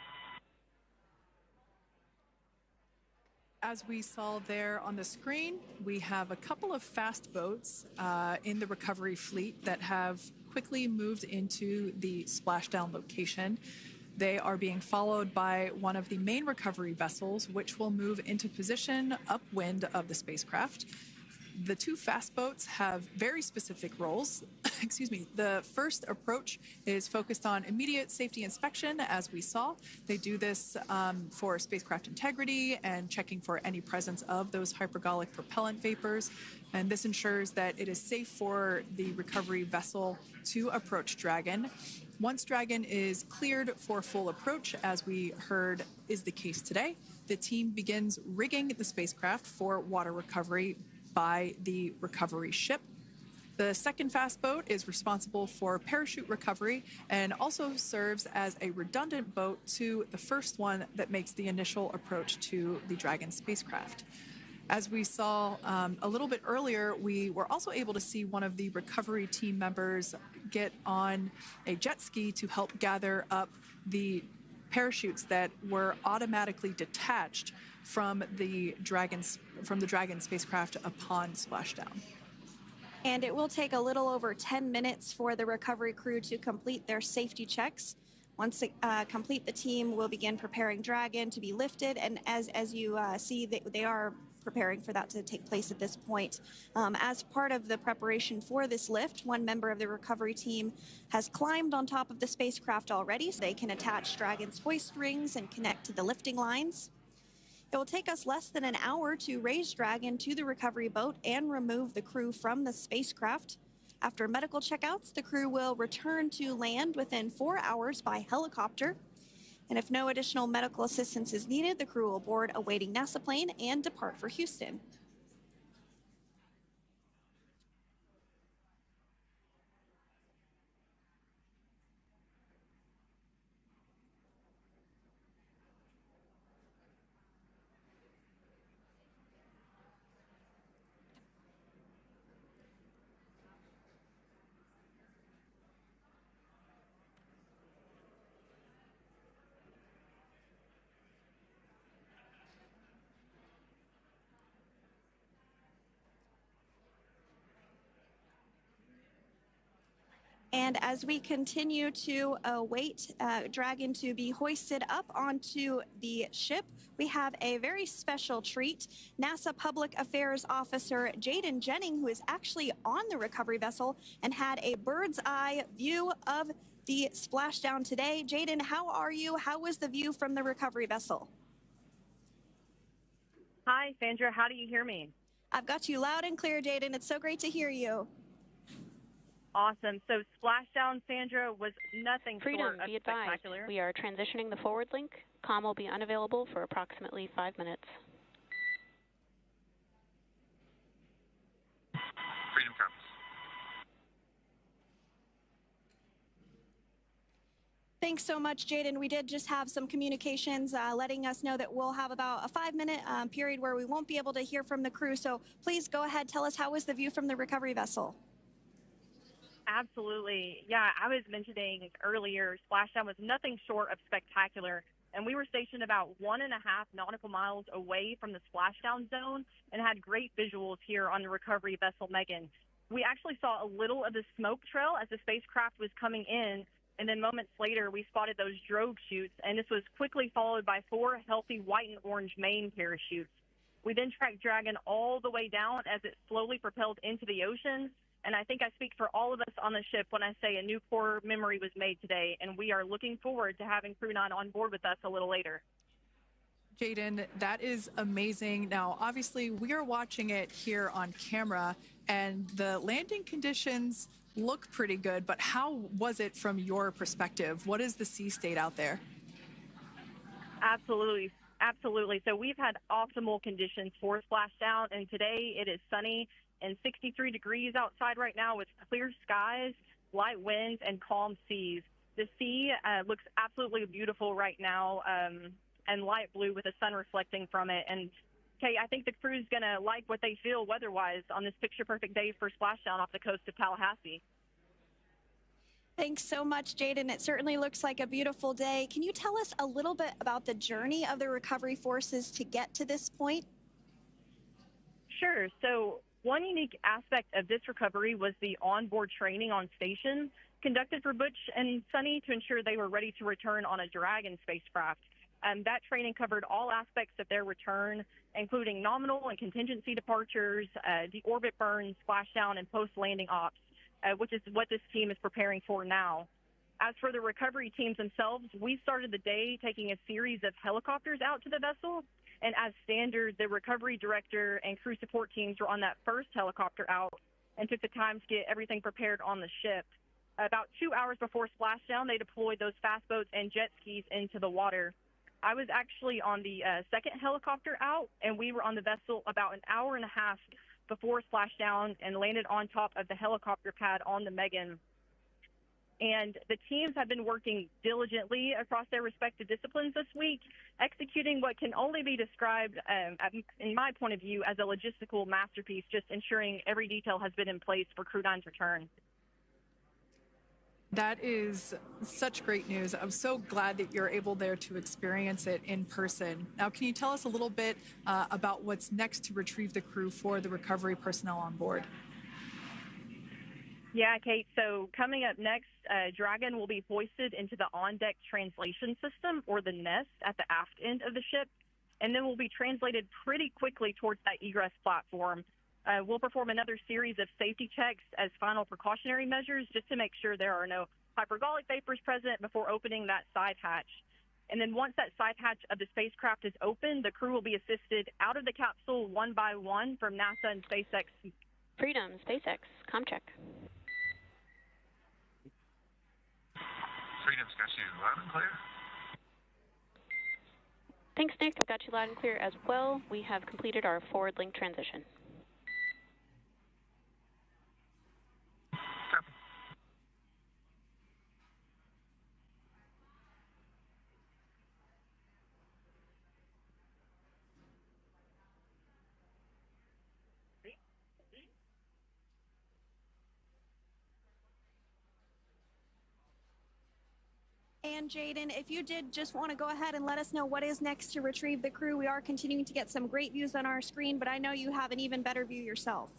As we saw there on the screen, we have a couple of fast boats in the recovery fleet that have quickly moved into the splashdown location. They are being followed by one of the main recovery vessels, which will move into position upwind of the spacecraft. The two fast boats have very specific roles. Excuse me. The first approach is focused on immediate safety inspection, as we saw. They do this for spacecraft integrity and checking for any presence of those hypergolic propellant vapors. And this ensures that it is safe for the recovery vessel to approach Dragon. Once Dragon is cleared for full approach, as we heard is the case today, the team begins rigging the spacecraft for water recovery by the recovery ship. The second fast boat is responsible for parachute recovery and also serves as a redundant boat to the first one that makes the initial approach to the Dragon spacecraft. As we saw a little bit earlier, we were also able to see one of the recovery team members get on a jet ski to help gather up the parachutes that were automatically detached from the Dragon spacecraft upon splashdown. And it will take a little over 10 minutes for the recovery crew to complete their safety checks. Once they complete, the team will begin preparing Dragon to be lifted, and as you see, they are preparing for that to take place at this point. As part of the preparation for this lift, one member of the recovery team has climbed on top of the spacecraft already, so they can attach Dragon's hoist rings and connect to the lifting lines. It will take us less than an hour to raise Dragon to the recovery boat and remove the crew from the spacecraft. After medical checkouts, the crew will return to land within 4 hours by helicopter. And if no additional medical assistance is needed, the crew will board a waiting NASA plane and depart for Houston. And as we continue to await Dragon to be hoisted up onto the ship, we have a very special treat. NASA Public Affairs Officer Jaden Jennings, who is actually on the recovery vessel and had a bird's eye view of the splashdown today. Jaden, how are you? How was the view from the recovery vessel? Hi, Sandra. How do you hear me? I've got you loud and clear, Jaden. It's so great to hear you. Awesome. So Splashdown, Sandra, was nothing Freedom, short of be advised. spectacular. We are transitioning the forward link. Comm will be unavailable for approximately 5 minutes. Freedom comes. Thanks so much, Jaden. We did just have some communications letting us know that we'll have about a 5-minute period where we won't be able to hear from the crew. So please go ahead, tell us, how was the view from the recovery vessel? Absolutely. Yeah, I was mentioning earlier, Splashdown was nothing short of spectacular. And we were stationed about 1.5 nautical miles away from the splashdown zone and had great visuals here on the recovery vessel Megan. We actually saw a little of the smoke trail as the spacecraft was coming in, and then moments later we spotted those drogue chutes, and this was quickly followed by 4 healthy white and orange main parachutes. We then tracked Dragon all the way down as it slowly propelled into the ocean. And I think I speak for all of us on the ship when I say a new core memory was made today, and we are looking forward to having Crew 9 on board with us a little later. Jaden, that is amazing. Now, obviously, we are watching it here on camera, and the landing conditions look pretty good, but how was it from your perspective? What is the sea state out there? Absolutely. Absolutely. So we've had optimal conditions for Splashdown, and today it is sunny and 63 degrees outside right now with clear skies, light winds, and calm seas. The sea looks absolutely beautiful right now, and light blue with the sun reflecting from it. And Kate, I think the crew's going to like what they feel weather-wise on this picture-perfect day for Splashdown off the coast of Tallahassee. Thanks so much, Jaden. It certainly looks like a beautiful day. Can you tell us a little bit about the journey of the recovery forces to get to this point? Sure. So one unique aspect of this recovery was the onboard training on station conducted for Butch and Suni to ensure they were ready to return on a Dragon spacecraft. That training covered all aspects of their return, including nominal and contingency departures, deorbit burns, splashdown, and post-landing ops, which is what this team is preparing for now. As for the recovery teams themselves, we started the day taking a series of helicopters out to the vessel. And as standard, the recovery director and crew support teams were on that first helicopter out and took the time to get everything prepared on the ship. About 2 hours before splashdown, they deployed those fast boats and jet skis into the water. I was actually on the second helicopter out, and we were on the vessel about an hour and a half before splashdown and landed on top of the helicopter pad on the Megan. And the teams have been working diligently across their respective disciplines this week, executing what can only be described, in my point of view, as a logistical masterpiece, just ensuring every detail has been in place for Crew 9's return. That is such great news. I'm so glad that you're able there to experience it in person. Now, can you tell us a little bit about what's next to retrieve the crew for the recovery personnel on board? Yeah, Kate. So coming up next, Dragon will be hoisted into the on-deck translation system, or the nest, at the aft end of the ship, and then will be translated pretty quickly towards that egress platform. We'll perform another series of safety checks as final precautionary measures just to make sure there are no hypergolic vapors present before opening that side hatch. And then once that side hatch of the spacecraft is open, the crew will be assisted out of the capsule one by one from NASA and SpaceX. Freedom, SpaceX, comm check. Freedom's got you loud and clear. Thanks, Nick. I've got you loud and clear as well. We have completed our forward link transition. And Jaden, if you did just want to go ahead and let us know what is next to retrieve the crew. We are continuing to get some great views on our screen, but I know you have an even better view yourself.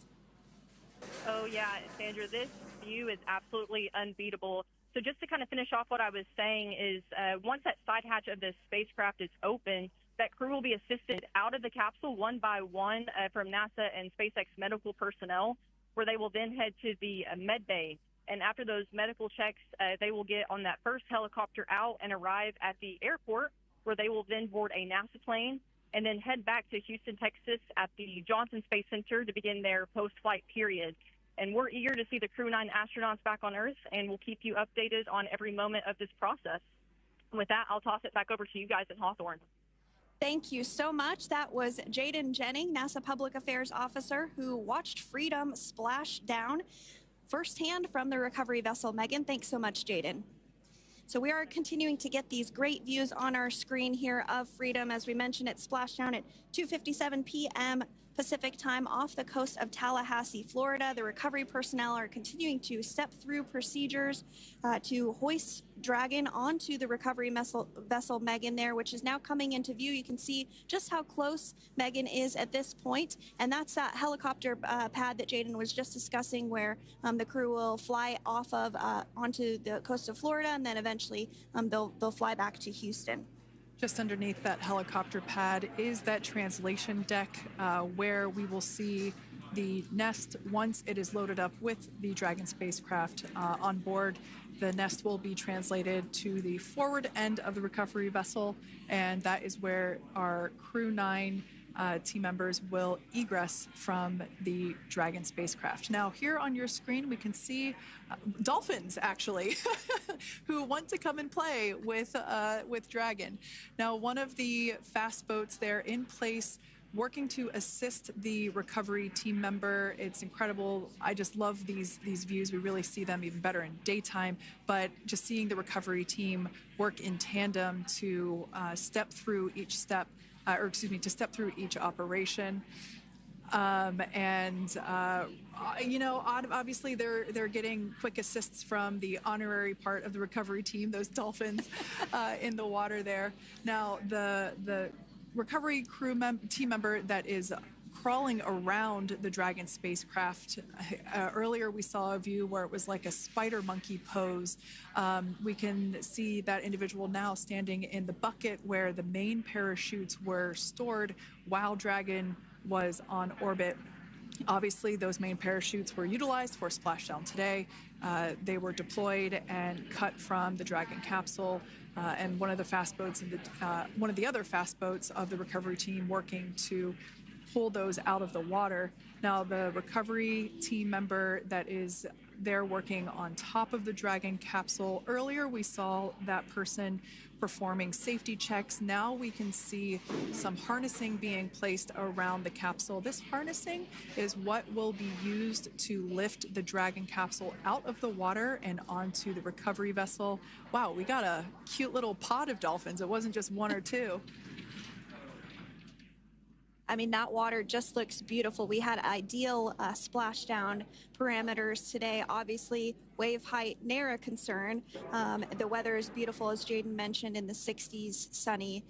Oh, yeah, Sandra, this view is absolutely unbeatable. So just to kind of finish off what I was saying is once that side hatch of the spacecraft is open, that crew will be assisted out of the capsule one by one from NASA and SpaceX medical personnel, where they will then head to the med bay. And after those medical checks, they will get on that first helicopter out and arrive at the airport, where they will then board a NASA plane and then head back to Houston, Texas at the Johnson Space Center to begin their post-flight period. And we're eager to see the Crew 9 astronauts back on Earth, and we'll keep you updated on every moment of this process. And with that, I'll toss it back over to you guys in Hawthorne. Thank you so much. That was Jaden Jennings, NASA Public Affairs Officer, who watched Freedom splash down firsthand from the recovery vessel Megan. Thanks so much, Jaden. So we are continuing to get these great views on our screen here of Freedom. As we mentioned, it splashed down at 2:57 p.m. Pacific time off the coast of Tallahassee, Florida. The recovery personnel are continuing to step through procedures to hoist Dragon onto the recovery vessel Megan there, which is now coming into view. You can see just how close Megan is at this point, and that's that helicopter pad that Jaden was just discussing, where the crew will fly off of onto the coast of Florida, and then eventually they'll fly back to Houston. Just underneath that helicopter pad is that translation deck where we will see the nest once it is loaded up with the Dragon spacecraft on board. The nest will be translated to the forward end of the recovery vessel, and that is where our Crew 9 team members will egress from the Dragon spacecraft. Now, here on your screen, we can see dolphins, actually, who want to come and play with Dragon. Now, one of the fast boats there in place, working to assist the recovery team member. It's incredible. I just love these views. We really see them even better in daytime, but just seeing the recovery team work in tandem to step through each step, to step through each operation. You know, obviously they're getting quick assists from the honorary part of the recovery team, those dolphins in the water there. Now, the recovery team member that is crawling around the Dragon spacecraft. Earlier we saw a view where it was like a spider monkey pose. We can see that individual now standing in the bucket where the main parachutes were stored while Dragon was on orbit. Obviously, those main parachutes were utilized for Splashdown today. They were deployed and cut from the Dragon capsule, and one of the fast boats, one of the other fast boats of the recovery team, working to pull those out of the water. Now, the recovery team member that is there working on top of the Dragon capsule. Earlier, we saw that person performing safety checks. Now we can see some harnessing being placed around the capsule. This harnessing is what will be used to lift the Dragon capsule out of the water and onto the recovery vessel. Wow, we got a cute little pod of dolphins. It wasn't just one or two. I mean, that water just looks beautiful. We had ideal splashdown parameters today. Obviously, wave height, ne'er a concern. The weather is beautiful, as Jaden mentioned, in the 60s, sunny.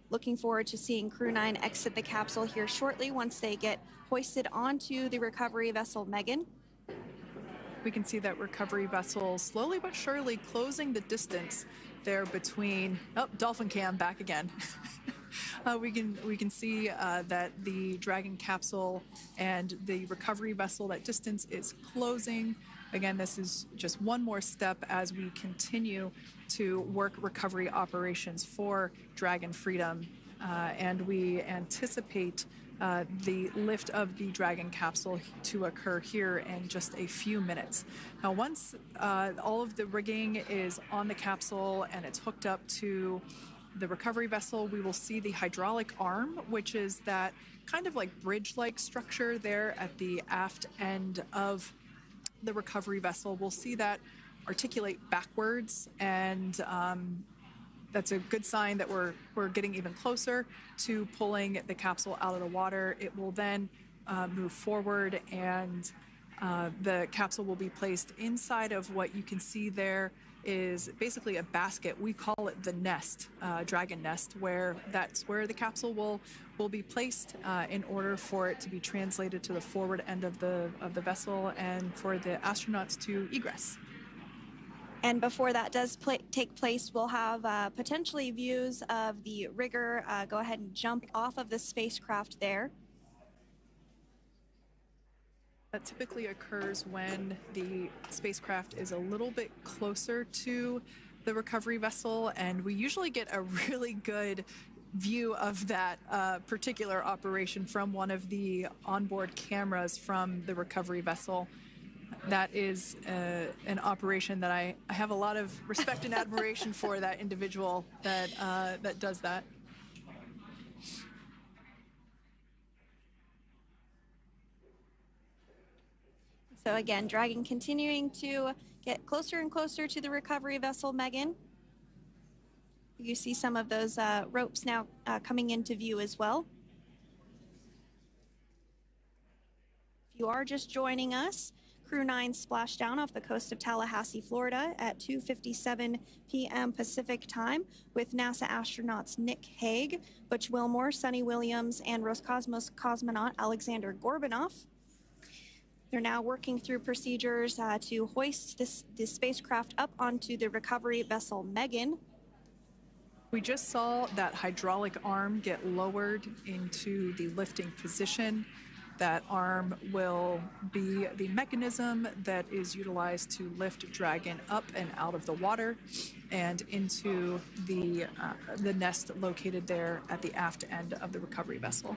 Looking forward to seeing Crew 9 exit the capsule here shortly once they get hoisted onto the recovery vessel Megan. We can see that recovery vessel slowly but surely closing the distance there between, oh, dolphin cam back again. We can see that the Dragon capsule and the recovery vessel, that distance is closing. Again, this is just one more step as we continue to work recovery operations for Dragon Freedom, and we anticipate the lift of the Dragon capsule to occur here in just a few minutes. Now, once all of the rigging is on the capsule and it's hooked up to the recovery vessel, we will see the hydraulic arm, which is that kind of like bridge-like structure there at the aft end of the recovery vessel. We'll see that articulate backwards, and that's a good sign that we're getting even closer to pulling the capsule out of the water. It will then move forward, and the capsule will be placed inside of what you can see there is basically a basket. We call it the nest, Dragon nest, where that's where the capsule will be placed in order for it to be translated to the forward end of the vessel and for the astronauts to egress. And before that does take place, we'll have potentially views of the rigger go ahead and jump off of the spacecraft there. That typically occurs when the spacecraft is a little bit closer to the recovery vessel, and we usually get a really good view of that particular operation from one of the onboard cameras from the recovery vessel. That is an operation that I have a lot of respect and admiration for, that individual that does that. So again, Dragon continuing to get closer and closer to the recovery vessel, Megan. You see some of those ropes now coming into view as well. If you are just joining us, Crew 9 Splashdown off the coast of Tallahassee, Florida at 2:57 p.m. Pacific time with NASA astronauts Nick Hague, Butch Wilmore, Suni Williams, and Roscosmos cosmonaut Alexander Gorbanov. They're now working through procedures to hoist this spacecraft up onto the recovery vessel Megan. We just saw that hydraulic arm get lowered into the lifting position. That arm will be the mechanism that is utilized to lift Dragon up and out of the water and into the nest located there at the aft end of the recovery vessel.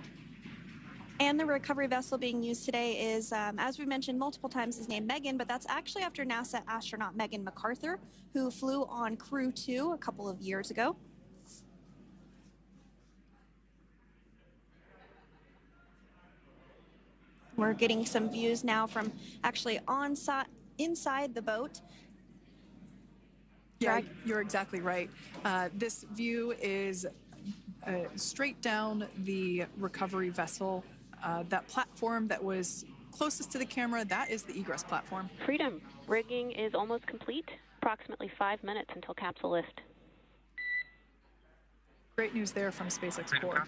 And the recovery vessel being used today is, as we mentioned multiple times, is named Megan, but that's actually after NASA astronaut Megan MacArthur, who flew on Crew 2 a couple of years ago. We're getting some views now from actually inside the boat. Yeah, you're exactly right. This view is straight down the recovery vessel. That platform that was closest to the camera, that is the egress platform. Freedom, rigging is almost complete. Approximately 5 minutes until capsule lift. Great news there from SpaceX Core.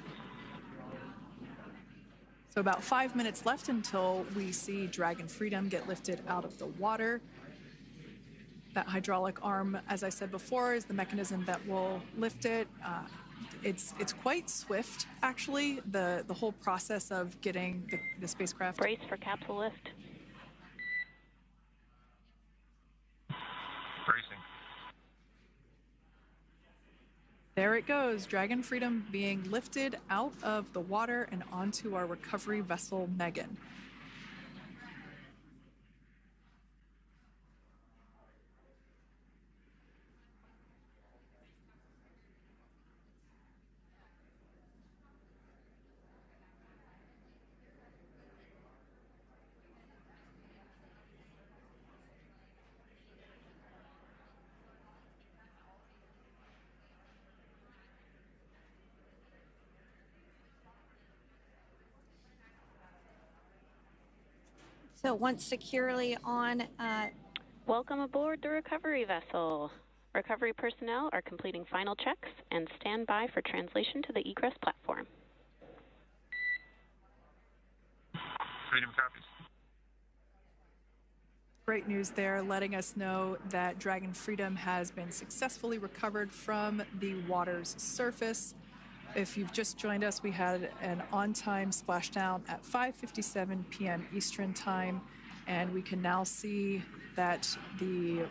So about 5 minutes left until we see Dragon Freedom get lifted out of the water. That hydraulic arm, as I said before, is the mechanism that will lift it. It's quite swift, actually, the whole process of getting the spacecraft. Brace for capsule lift. Bracing. There it goes, Dragon Freedom being lifted out of the water and onto our recovery vessel, Megan. So once securely on... Welcome aboard the recovery vessel. Recovery personnel are completing final checks and stand by for translation to the egress platform. Freedom copies. Great news there, letting us know that Dragon Freedom has been successfully recovered from the water's surface. If you've just joined us, we had an on-time splashdown at 5:57 p.m. Eastern Time, and we can now see that the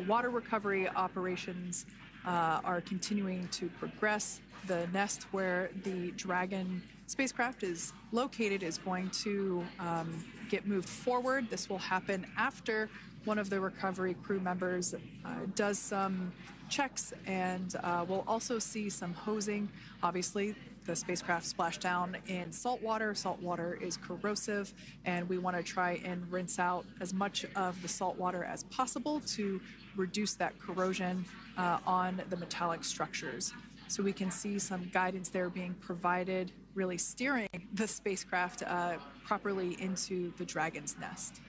water recovery operations are continuing to progress. The nest where the Dragon spacecraft is located is going to get moved forward. This will happen after one of the recovery crew members does some checks, and we'll also see some hosing. Obviously, the spacecraft splashed down in salt water. Salt water is corrosive, and we want to try and rinse out as much of the salt water as possible to reduce that corrosion on the metallic structures. So we can see some guidance there being provided, really steering the spacecraft properly into the Dragon's nest.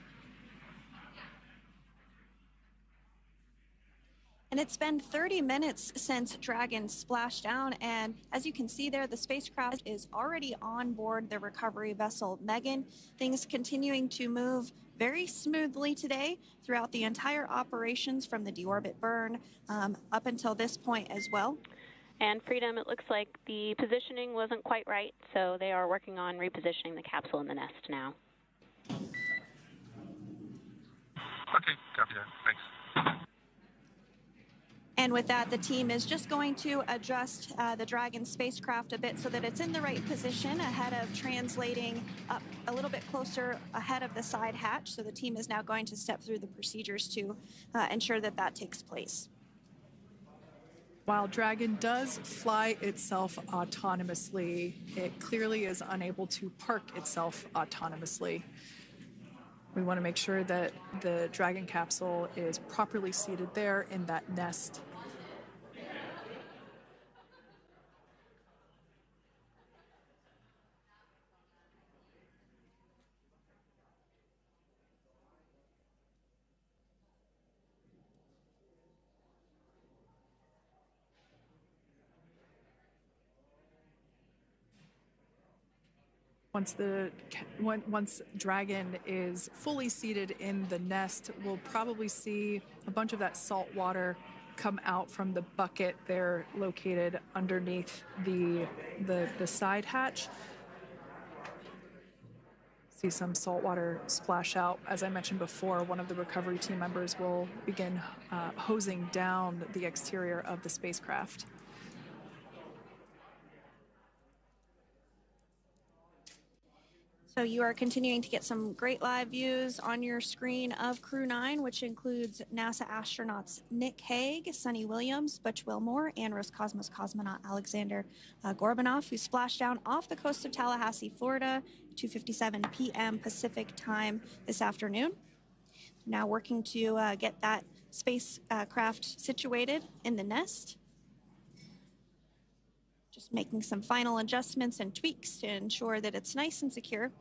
And it's been 30 minutes since Dragon splashed down, and as you can see there, the spacecraft is already on board the recovery vessel Megan. Things continuing to move very smoothly today throughout the entire operations from the deorbit burn up until this point as well. And Freedom, it looks like the positioning wasn't quite right, so they are working on repositioning the capsule in the nest now. Okay, copy that. Thanks. And with that, the team is just going to adjust the Dragon spacecraft a bit so that it's in the right position ahead of translating up a little bit closer ahead of the side hatch. So the team is now going to step through the procedures to ensure that that takes place. While Dragon does fly itself autonomously, it clearly is unable to park itself autonomously. We want to make sure that the Dragon capsule is properly seated there in that nest. Once Dragon is fully seated in the nest, we'll probably see a bunch of that salt water come out from the bucket there located underneath the side hatch. See some salt water splash out. As I mentioned before, one of the recovery team members will begin hosing down the exterior of the spacecraft. So you are continuing to get some great live views on your screen of Crew 9, which includes NASA astronauts Nick Hague, Suni Williams, Butch Wilmore, and Roscosmos cosmonaut Alexander Gorbanov, who splashed down off the coast of Tallahassee, Florida, 2:57 p.m. Pacific time this afternoon. Now working to get that spacecraft situated in the nest. Just making some final adjustments and tweaks to ensure that it's nice and secure.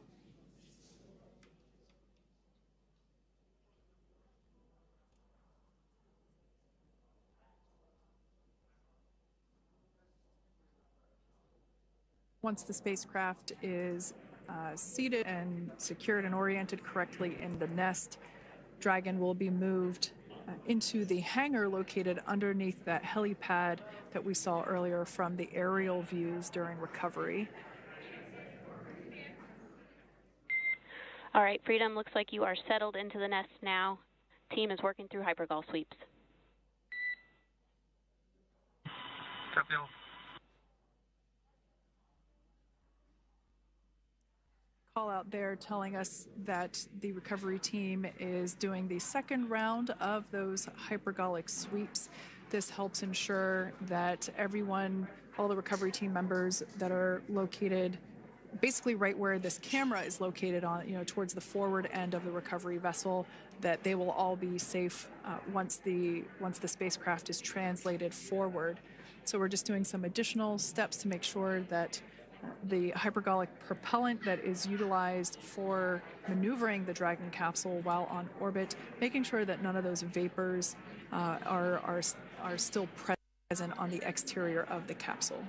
Once the spacecraft is seated and secured and oriented correctly in the nest, Dragon will be moved into the hangar located underneath that helipad that we saw earlier from the aerial views during recovery. All right, Freedom, looks like you are settled into the nest now. Team is working through hypergol sweeps. Copy all. Call out there telling us that the recovery team is doing the second round of those hypergolic sweeps. This helps ensure that everyone, all the recovery team members that are located basically right where this camera is located on, towards the forward end of the recovery vessel, that they will all be safe once the spacecraft is translated forward. So we're just doing some additional steps to make sure that the hypergolic propellant that is utilized for maneuvering the Dragon capsule while on orbit, making sure that none of those vapors are still present on the exterior of the capsule.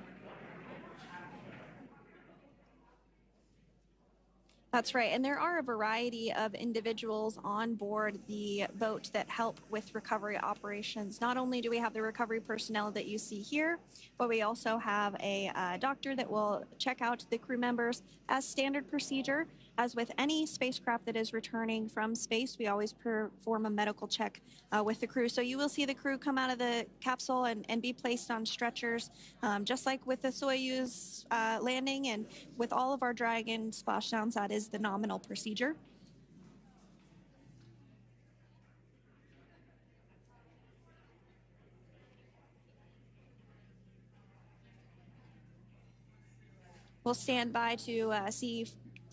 That's right, and there are a variety of individuals on board the boat that help with recovery operations. Not only do we have the recovery personnel that you see here, but we also have a doctor that will check out the crew members as standard procedure. As with any spacecraft that is returning from space, we always perform a medical check with the crew. So you will see the crew come out of the capsule and be placed on stretchers, just like with the Soyuz landing and with all of our Dragon splashdowns, that is the nominal procedure. We'll stand by to see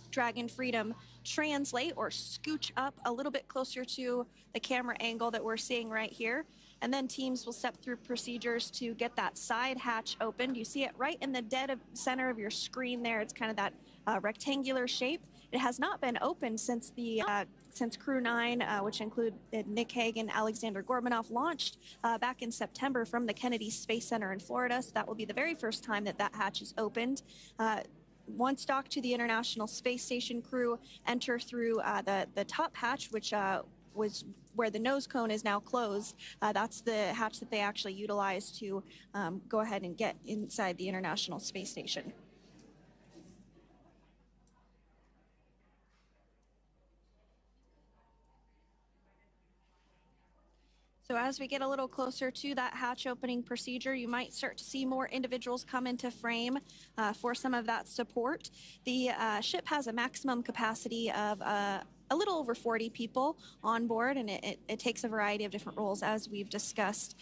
Dragon Freedom translate or scooch up a little bit closer to the camera angle that we're seeing right here. And then teams will step through procedures to get that side hatch opened. You see it right in the dead center of your screen there. It's kind of that rectangular shape. It has not been opened since since Crew 9, which include Nick Hague and Alexander Gorbunoff, launched back in September from the Kennedy Space Center in Florida. So that will be the very first time that hatch is opened. Once docked to the International Space Station, crew enter through the top hatch, which was where the nose cone is now closed. That's the hatch that they actually utilize to go ahead and get inside the International Space Station. So as we get a little closer to that hatch opening procedure, you might start to see more individuals come into frame for some of that support. The ship has a maximum capacity of a little over 40 people on board, and it takes a variety of different roles, as we've discussed,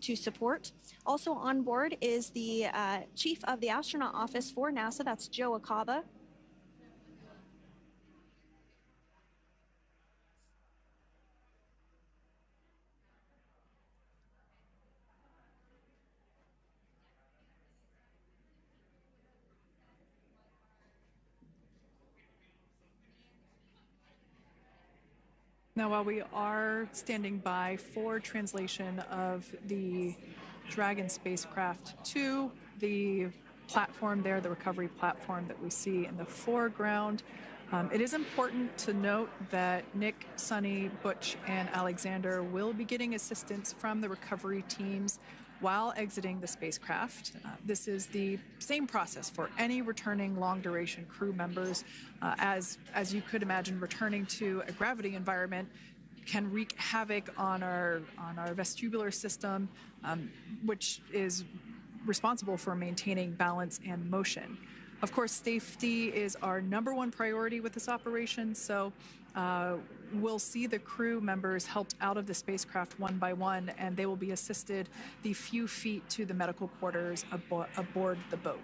to support. Also on board is the chief of the astronaut office for NASA, that's Joe Acaba. Now, while we are standing by for translation of the Dragon spacecraft to the platform there, the recovery platform that we see in the foreground, it is important to note that Nick, Suni, Butch, and Alexander will be getting assistance from the recovery teams while exiting the spacecraft. This is the same process for any returning long-duration crew members. As you could imagine, returning to a gravity environment can wreak havoc on our vestibular system, which is responsible for maintaining balance and motion. Of course, safety is our #1 priority with this operation, so we'll see the crew members helped out of the spacecraft one by one, and they will be assisted the few feet to the medical quarters aboard the boat.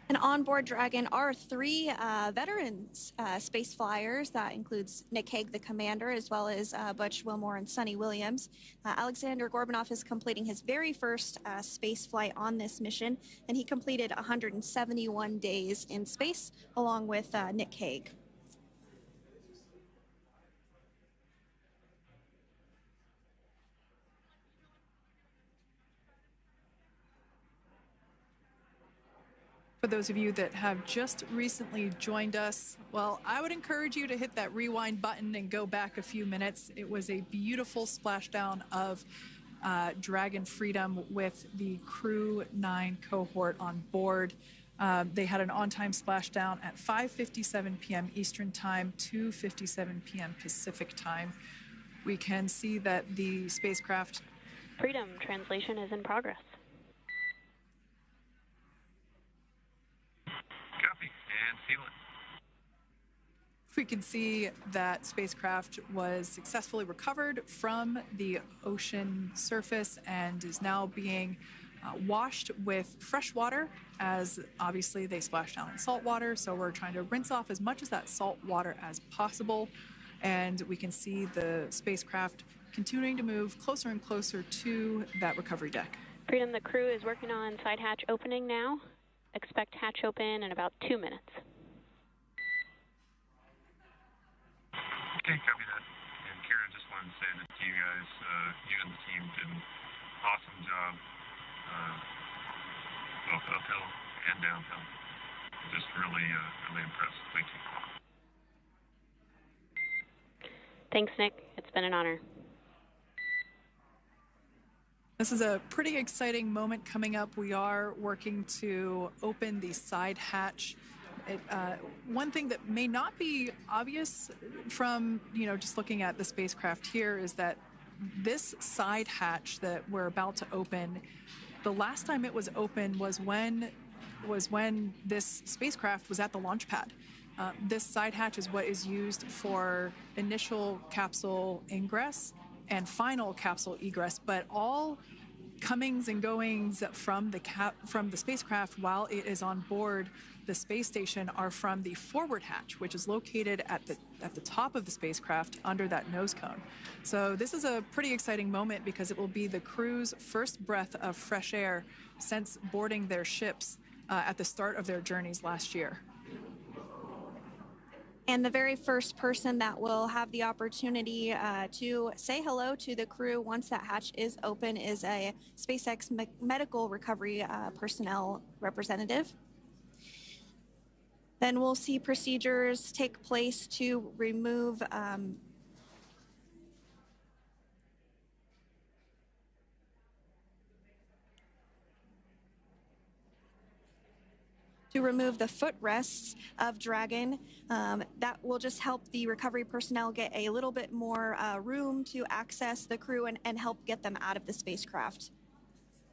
And on board Dragon are 3 veterans space flyers. That includes Nick Hague, the commander, as well as Butch, Wilmore, and Suni Williams. Alexander Gorbunoff is completing his very first space flight on this mission, and he completed 171 days in space along with Nick Hague. For those of you that have just recently joined us, well, I would encourage you to hit that rewind button and go back a few minutes. It was a beautiful splashdown of Dragon Freedom with the Crew 9 cohort on board. They had an on-time splashdown at 5:57 p.m. Eastern Time, 2:57 p.m. Pacific Time. We can see that the spacecraft... Freedom translation is in progress. Copy, and seal it. We can see that spacecraft was successfully recovered from the ocean surface and is now being washed with fresh water, as obviously they splashed down in salt water. So we're trying to rinse off as much of that salt water as possible. And we can see the spacecraft continuing to move closer and closer to that recovery deck. Freedom, the crew is working on side hatch opening now. Expect hatch open in about 2 minutes. Okay, copy that. And Kira, just wanted to say that to you guys, you and the team did an awesome job, both uphill and downhill. Just really, really impressed. Thank you. Thanks, Nick. It's been an honor. This is a pretty exciting moment coming up. We are working to open the side hatch. One thing that may not be obvious from, just looking at the spacecraft here is that this side hatch that we're about to open, the last time it was open was when this spacecraft was at the launch pad. This side hatch is what is used for initial capsule ingress and final capsule egress, but all comings and goings from the spacecraft while it is on board the space station are from the forward hatch, which is located at the top of the spacecraft under that nose cone. So this is a pretty exciting moment because it will be the crew's first breath of fresh air since boarding their ships at the start of their journeys last year. And the very first person that will have the opportunity to say hello to the crew once that hatch is open is a SpaceX medical recovery personnel representative. Then we'll see procedures take place to remove the footrests of Dragon. That will just help the recovery personnel get a little bit more room to access the crew and help get them out of the spacecraft.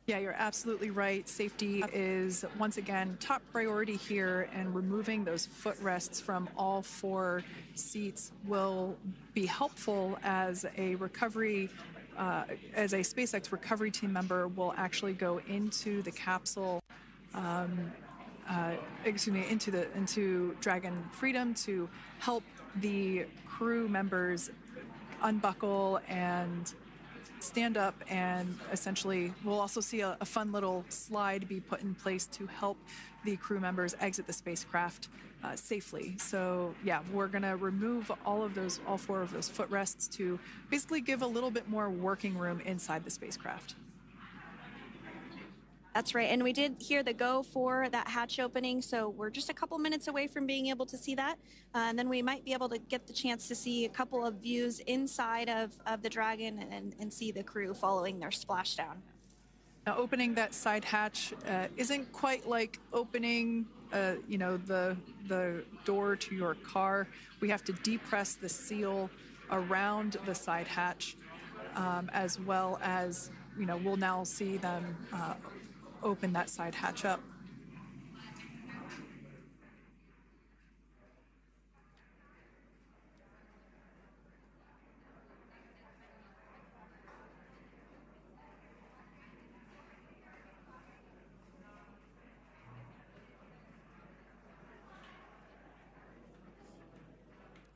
Yeah, you're absolutely right. Safety is, once again, top priority here, and removing those footrests from all 4 seats will be helpful as a recovery, as a SpaceX recovery team member will actually go into the capsule, into Dragon Freedom to help the crew members unbuckle and stand up, and essentially we'll also see a fun little slide be put in place to help the crew members exit the spacecraft safely. So yeah, we're gonna remove all 4 of those footrests to basically give a little bit more working room inside the spacecraft. That's right, and we did hear the go for that hatch opening, so we're just a couple minutes away from being able to see that, and then we might be able to get the chance to see a couple of views inside of the Dragon and see the crew following their splashdown. Now, opening that side hatch isn't quite like opening, the door to your car. We have to depress the seal around the side hatch, as well as, we'll now see them open that side hatch up.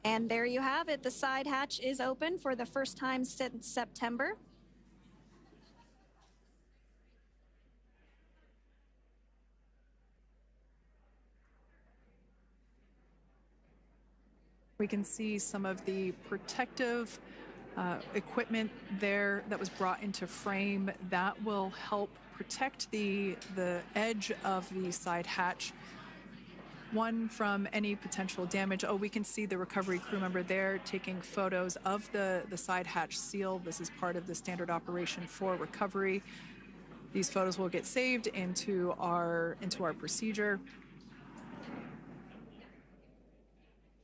And there you have it. The side hatch is open for the first time since September. We can see some of the protective equipment there that was brought into frame that will help protect the edge of the side hatch, one, from any potential damage. Oh, we can see the recovery crew member there taking photos of the side hatch seal. This is part of the standard operation for recovery. These photos will get saved into our procedure.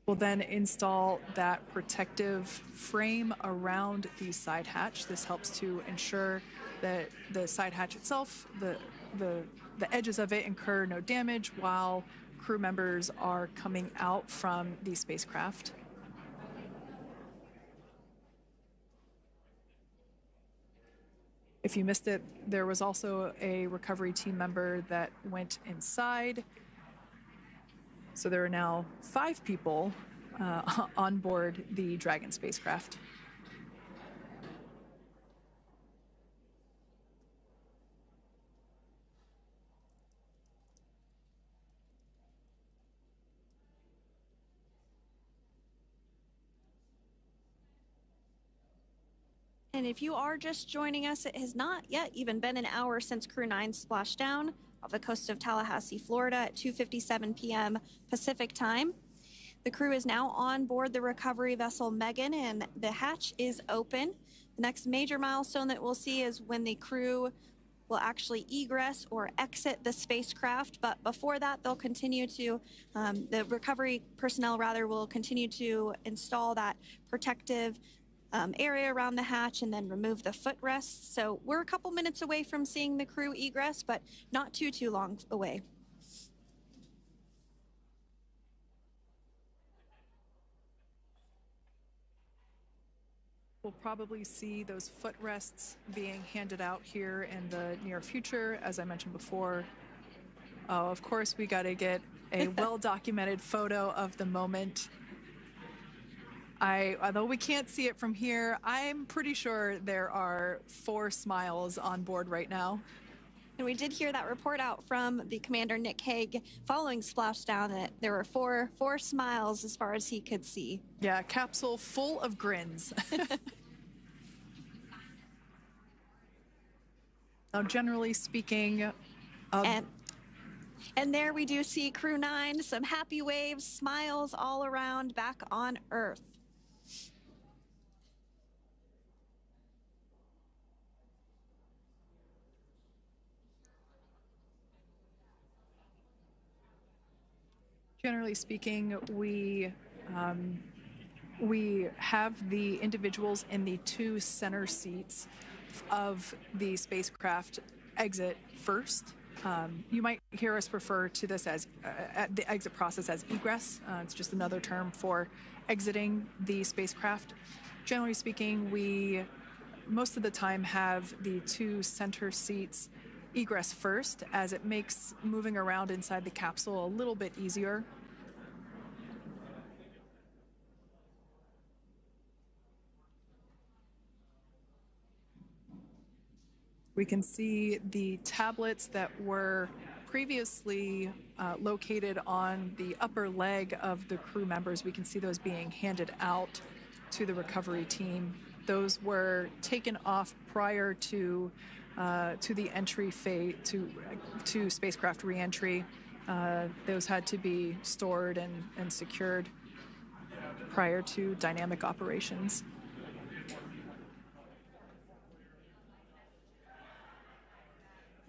We'll then install that protective frame around the side hatch. This helps to ensure that the side hatch itself, the edges of it, incur no damage while crew members are coming out from the spacecraft. If you missed it, there was also a recovery team member that went inside. So there are now 5 people on board the Dragon spacecraft. And if you are just joining us, it has not yet even been an hour since Crew 9 splashed down off the coast of Tallahassee, Florida at 2:57 p.m. Pacific time. The crew is now on board the recovery vessel Megan, and the hatch is open. The next major milestone that we'll see is when the crew will actually egress or exit the spacecraft. But before that, they'll continue to, the recovery personnel rather, will continue to install that protective area around the hatch and then remove the footrests. So we're a couple minutes away from seeing the crew egress, but not too long away. We'll probably see those footrests being handed out here in the near future, as I mentioned before. Oh, of course, we got to get a well-documented photo of the moment. Although we can't see it from here, I'm pretty sure there are 4 smiles on board right now. And we did hear that report out from the commander, Nick Hague, following Splashdown, that there were four smiles as far as he could see. Yeah, capsule full of grins. Now, generally speaking, and there we do see Crew 9, some happy waves, smiles all around back on Earth. generally speaking, we have the individuals in the two center seats of the spacecraft exit first. You might hear us refer to this as the exit process as egress. It's just another term for exiting the spacecraft. Generally speaking, we most of the time have the two center seats egress first, as it makes moving around inside the capsule a little bit easier. We can see the tablets that were previously located on the upper leg of the crew members. We can see those being handed out to the recovery team. Those were taken off prior to the entry phase, to spacecraft reentry. Those had to be stored and secured prior to dynamic operations.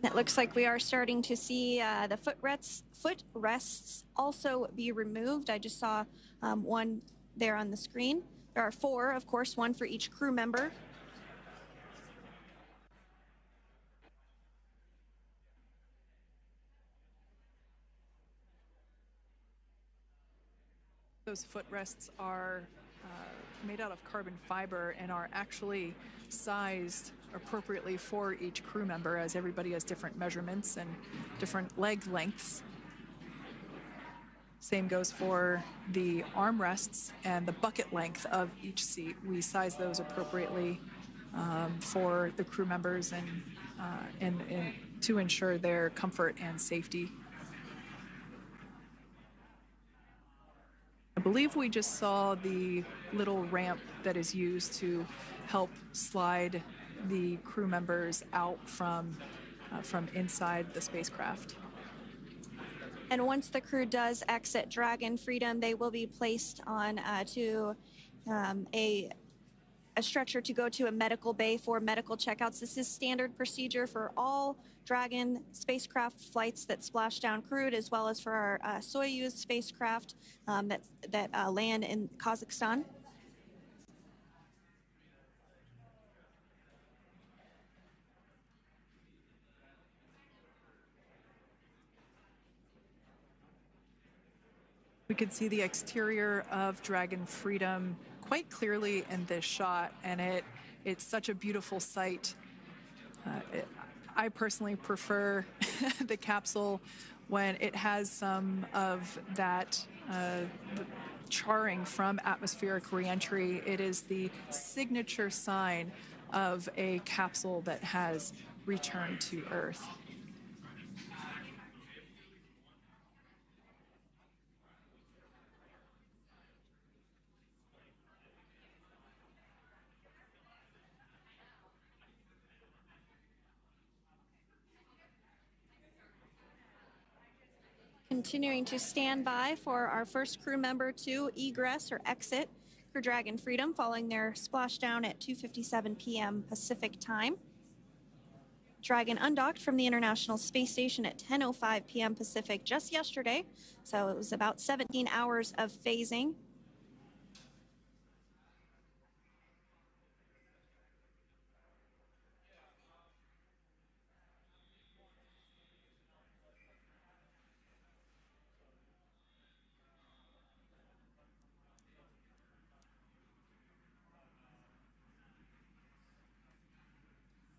It looks like we are starting to see the footrests also be removed. I just saw one there on the screen. There are four, of course, one for each crew member. Those footrests are made out of carbon fiber and are actually sized appropriately for each crew member, as everybody has different measurements and different leg lengths. Same goes for the armrests and the bucket length of each seat. We size those appropriately for the crew members and to ensure their comfort and safety. I believe we just saw the little ramp that is used to help slide the crew members out from inside the spacecraft. And once the crew does exit Dragon Freedom, they will be placed on to a stretcher to go to a medical bay for medical checkouts. This is standard procedure for all Dragon spacecraft flights that Splashdown crewed, as well as for our Soyuz spacecraft that land in Kazakhstan. We can see the exterior of Dragon Freedom quite clearly in this shot, and it's such a beautiful sight. I personally prefer the capsule when it has some of that charring from atmospheric reentry. It is the signature sign of a capsule that has returned to Earth. Continuing to stand by for our first crew member to egress or exit for Dragon Freedom following their splashdown at 2:57 p.m. Pacific time. Dragon undocked from the International Space Station at 10:05 p.m. Pacific just yesterday, so it was about 17 hours of phasing.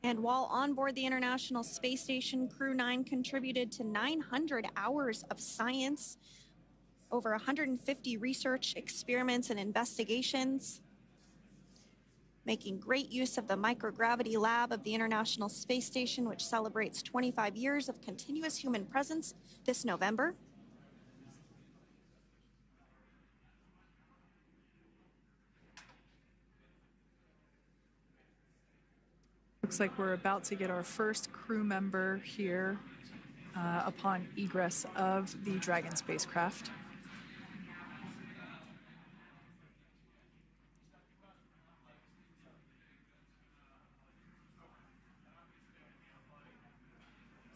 And while on board the International Space Station, Crew 9 contributed to 900 hours of science, over 150 research experiments and investigations. making great use of the microgravity lab of the International Space Station, which celebrates 25 years of continuous human presence this November. Looks like we're about to get our first crew member here upon egress of the Dragon spacecraft.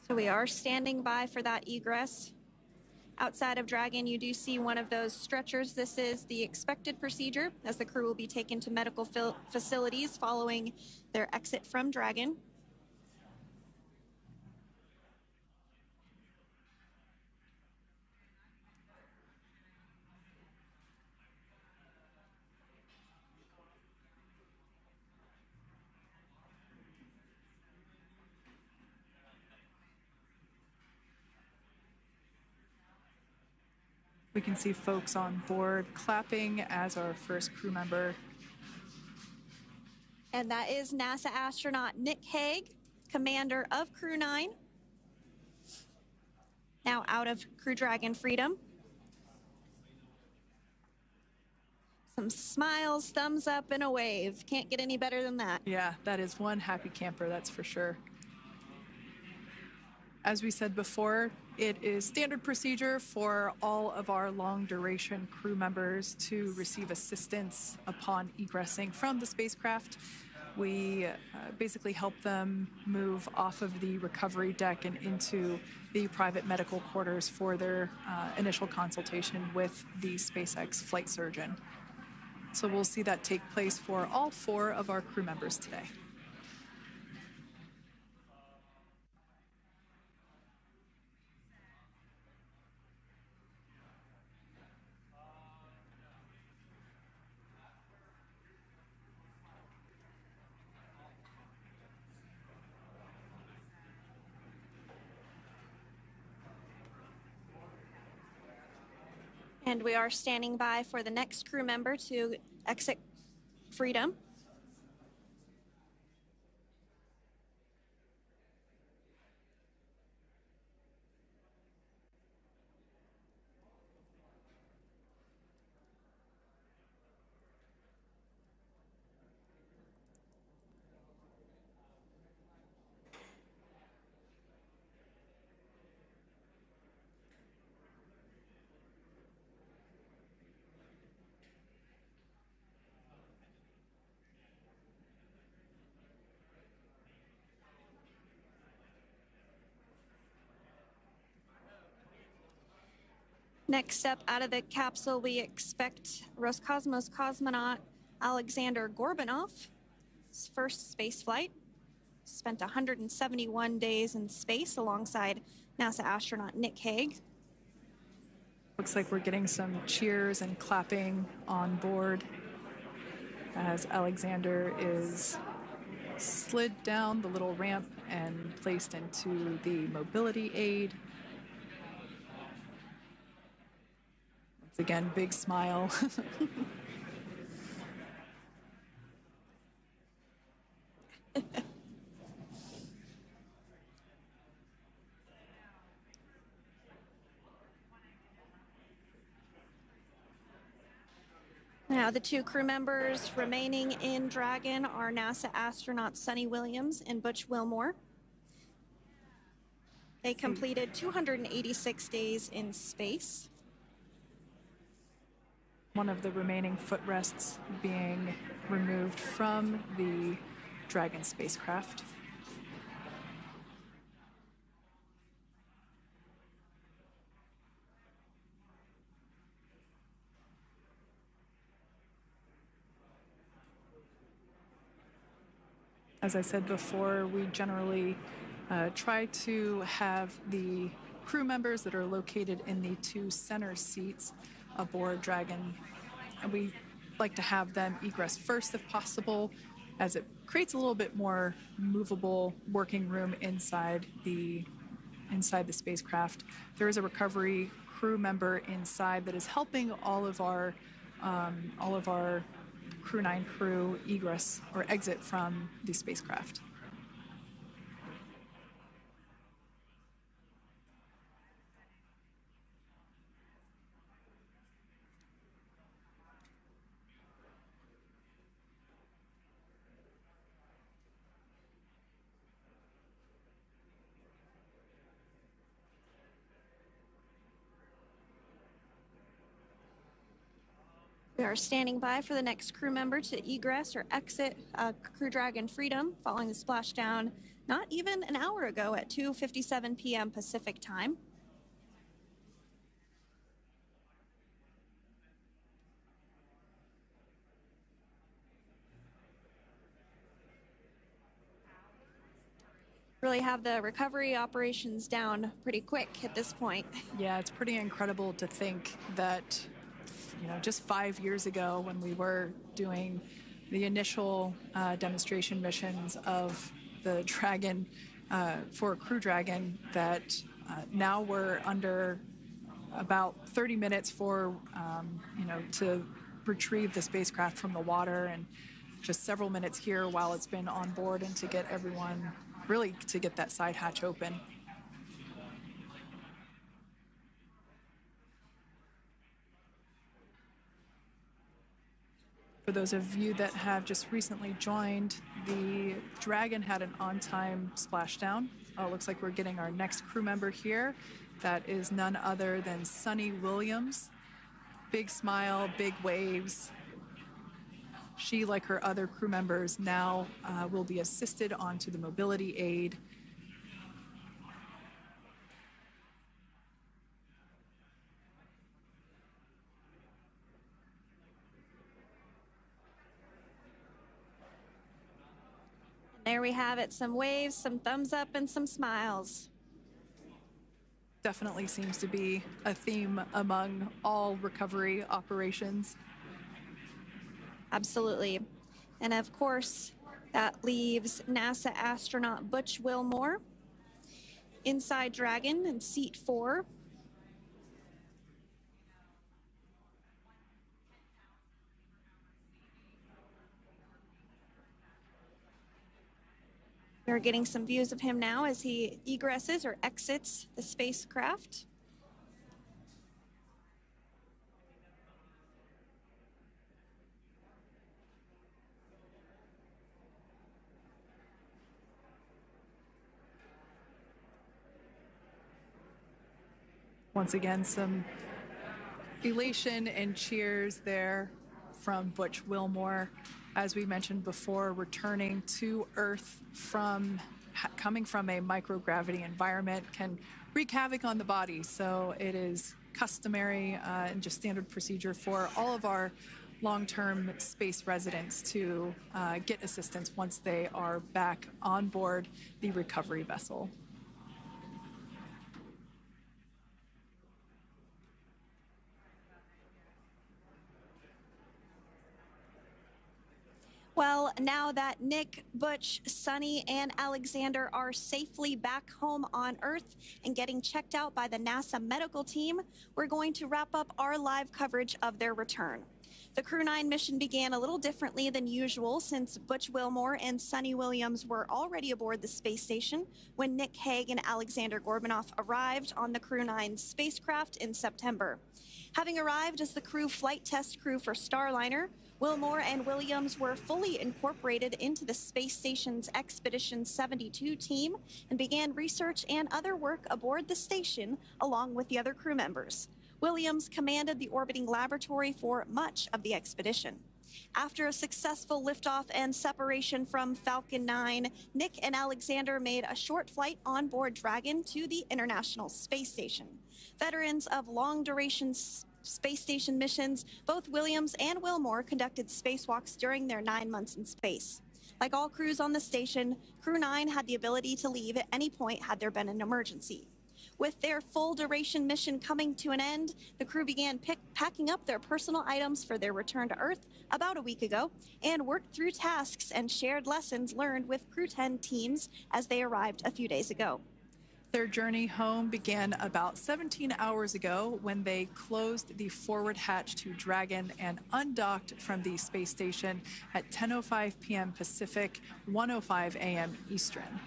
So we are standing by for that egress. Outside of Dragon, you do see one of those stretchers. This is the expected procedure, as the crew will be taken to medical facilities following their exit from Dragon. We can see folks on board clapping as our first crew member. And that is NASA astronaut Nick Hague, commander of Crew 9, now out of Crew Dragon Freedom. Some smiles, thumbs up, and a wave. Can't get any better than that. Yeah, that is one happy camper, that's for sure. As we said before, it is standard procedure for all of our long-duration crew members to receive assistance upon egressing from the spacecraft. We basically help them move off of the recovery deck and into the private medical quarters for their initial consultation with the SpaceX flight surgeon. So we'll see that take place for all 4 of our crew members today. And we are standing by for the next crew member to exit Freedom. Next up out of the capsule, we expect Roscosmos cosmonaut Alexander Gorbanov. His first space flight. Spent 171 days in space alongside NASA astronaut Nick Hague. Looks like we're getting some cheers and clapping on board as Alexander is slid down the little ramp and placed into the mobility aid. Once again, big smile. Now, the 2 crew members remaining in Dragon are NASA astronauts Suni Williams and Butch Wilmore. They completed 286 days in space. One of the remaining footrests being removed from the Dragon spacecraft. As I said before, we generally try to have the crew members that are located in the 2 center seats aboard Dragon, and we like to have them egress first if possible, as it creates a little bit more movable working room inside the spacecraft. There is a recovery crew member inside that is helping all of our Crew 9 crew egress or exit from the spacecraft. We are standing by for the next crew member to egress or exit Crew Dragon Freedom following the splashdown not even an hour ago at 2:57 p.m. Pacific time. Really have the recovery operations down pretty quick at this point. Yeah, it's pretty incredible to think that, just 5 years ago when we were doing the initial demonstration missions of the Dragon for Crew Dragon, that now we're under about 30 minutes for, to retrieve the spacecraft from the water, and just several minutes here while it's been on board and to get everyone, really to get that side hatch open. For those of you that have just recently joined, the Dragon had an on-time splashdown. Looks like we're getting our next crew member here. That is none other than Suni Williams. Big smile, big waves. She, like her other crew members, now will be assisted onto the mobility aid. There we have it, some waves, some thumbs up, and some smiles. Definitely seems to be a theme among all recovery operations. Absolutely. And of course, that leaves NASA astronaut Butch Wilmore inside Dragon in seat 4. We're getting some views of him now as he egresses or exits the spacecraft. Once again, some elation and cheers there from Butch Wilmore. As we mentioned before, returning to Earth from coming from a microgravity environment can wreak havoc on the body. So it is customary and just standard procedure for all of our long-term space residents to get assistance once they are back on board the recovery vessel. Well, now that Nick, Butch, Suni, and Alexander are safely back home on Earth and getting checked out by the NASA medical team, we're going to wrap up our live coverage of their return. The Crew 9 mission began a little differently than usual since Butch Wilmore and Suni Williams were already aboard the space station when Nick Hague and Alexander Gorbunoff arrived on the Crew 9 spacecraft in September. Having arrived as the crew flight test crew for Starliner, Wilmore and Williams were fully incorporated into the space station's Expedition 72 team and began research and other work aboard the station along with the other crew members. Williams commanded the orbiting laboratory for much of the expedition. After a successful liftoff and separation from Falcon 9, Nick and Alexander made a short flight on board Dragon to the International Space Station. Veterans of long-duration space station missions, both Williams and Wilmore conducted spacewalks during their 9 months in space. Like all crews on the station, Crew 9 had the ability to leave at any point had there been an emergency. With their full-duration mission coming to an end, the crew began packing up their personal items for their return to Earth about a week ago and worked through tasks and shared lessons learned with Crew 10 teams as they arrived a few days ago. Their journey home began about 17 hours ago when they closed the forward hatch to Dragon and undocked from the space station at 10:05 p.m. Pacific, 1:05 a.m. Eastern.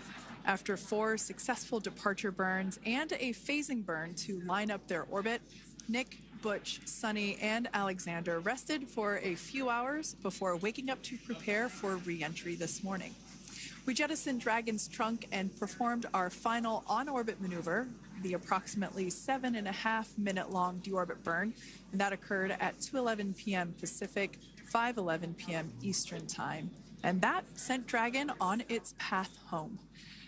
After 4 successful departure burns and a phasing burn to line up their orbit, Nick, Butch, Suni, and Alexander rested for a few hours before waking up to prepare for re-entry this morning. We jettisoned Dragon's trunk and performed our final on-orbit maneuver, the approximately 7.5-minute-long deorbit burn, and that occurred at 2:11 p.m. Pacific, 5:11 p.m. Eastern Time. And that sent Dragon on its path home.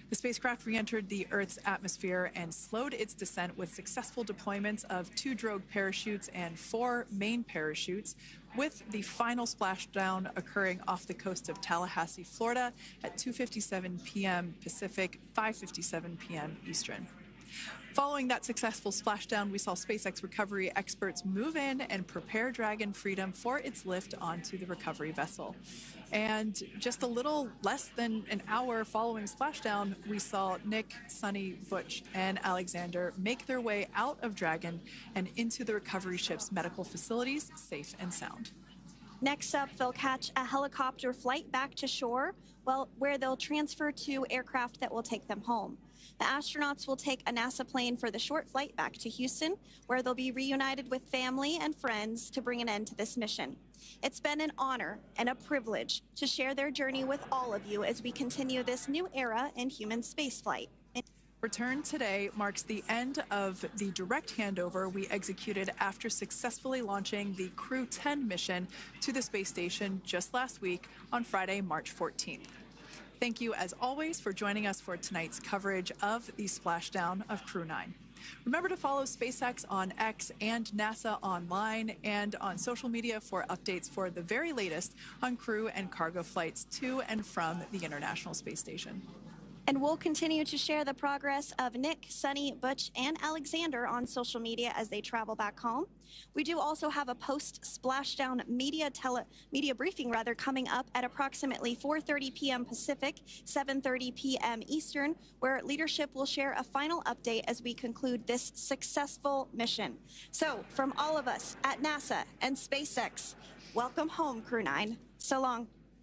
The spacecraft re-entered the Earth's atmosphere and slowed its descent with successful deployments of 2 drogue parachutes and 4 main parachutes, with the final splashdown occurring off the coast of Tallahassee, Florida at 2:57 p.m. Pacific, 5:57 p.m. Eastern. Following that successful splashdown, we saw SpaceX recovery experts move in and prepare Dragon Freedom for its lift onto the recovery vessel. And just a little less than an hour following splashdown, we saw Nick, Suni, Butch, and Alexander make their way out of Dragon and into the recovery ship's medical facilities, safe and sound. Next up, they'll catch a helicopter flight back to shore, where they'll transfer to aircraft that will take them home. The astronauts will take a NASA plane for the short flight back to Houston, where they'll be reunited with family and friends to bring an end to this mission. It's been an honor and a privilege to share their journey with all of you as we continue this new era in human spaceflight. Return today marks the end of the direct handover we executed after successfully launching the Crew 10 mission to the space station just last week on Friday, March 14th. Thank you, as always, for joining us for tonight's coverage of the splashdown of Crew 9. Remember to follow SpaceX on X and NASA online and on social media for updates for the very latest on crew and cargo flights to and from the International Space Station. And we'll continue to share the progress of Nick, Suni, Butch, and Alexander on social media as they travel back home. We do also have a post-splashdown media briefing coming up at approximately 4:30 p.m. Pacific, 7:30 p.m. Eastern, where leadership will share a final update as we conclude this successful mission. So, from all of us at NASA and SpaceX, welcome home, Crew 9. So long.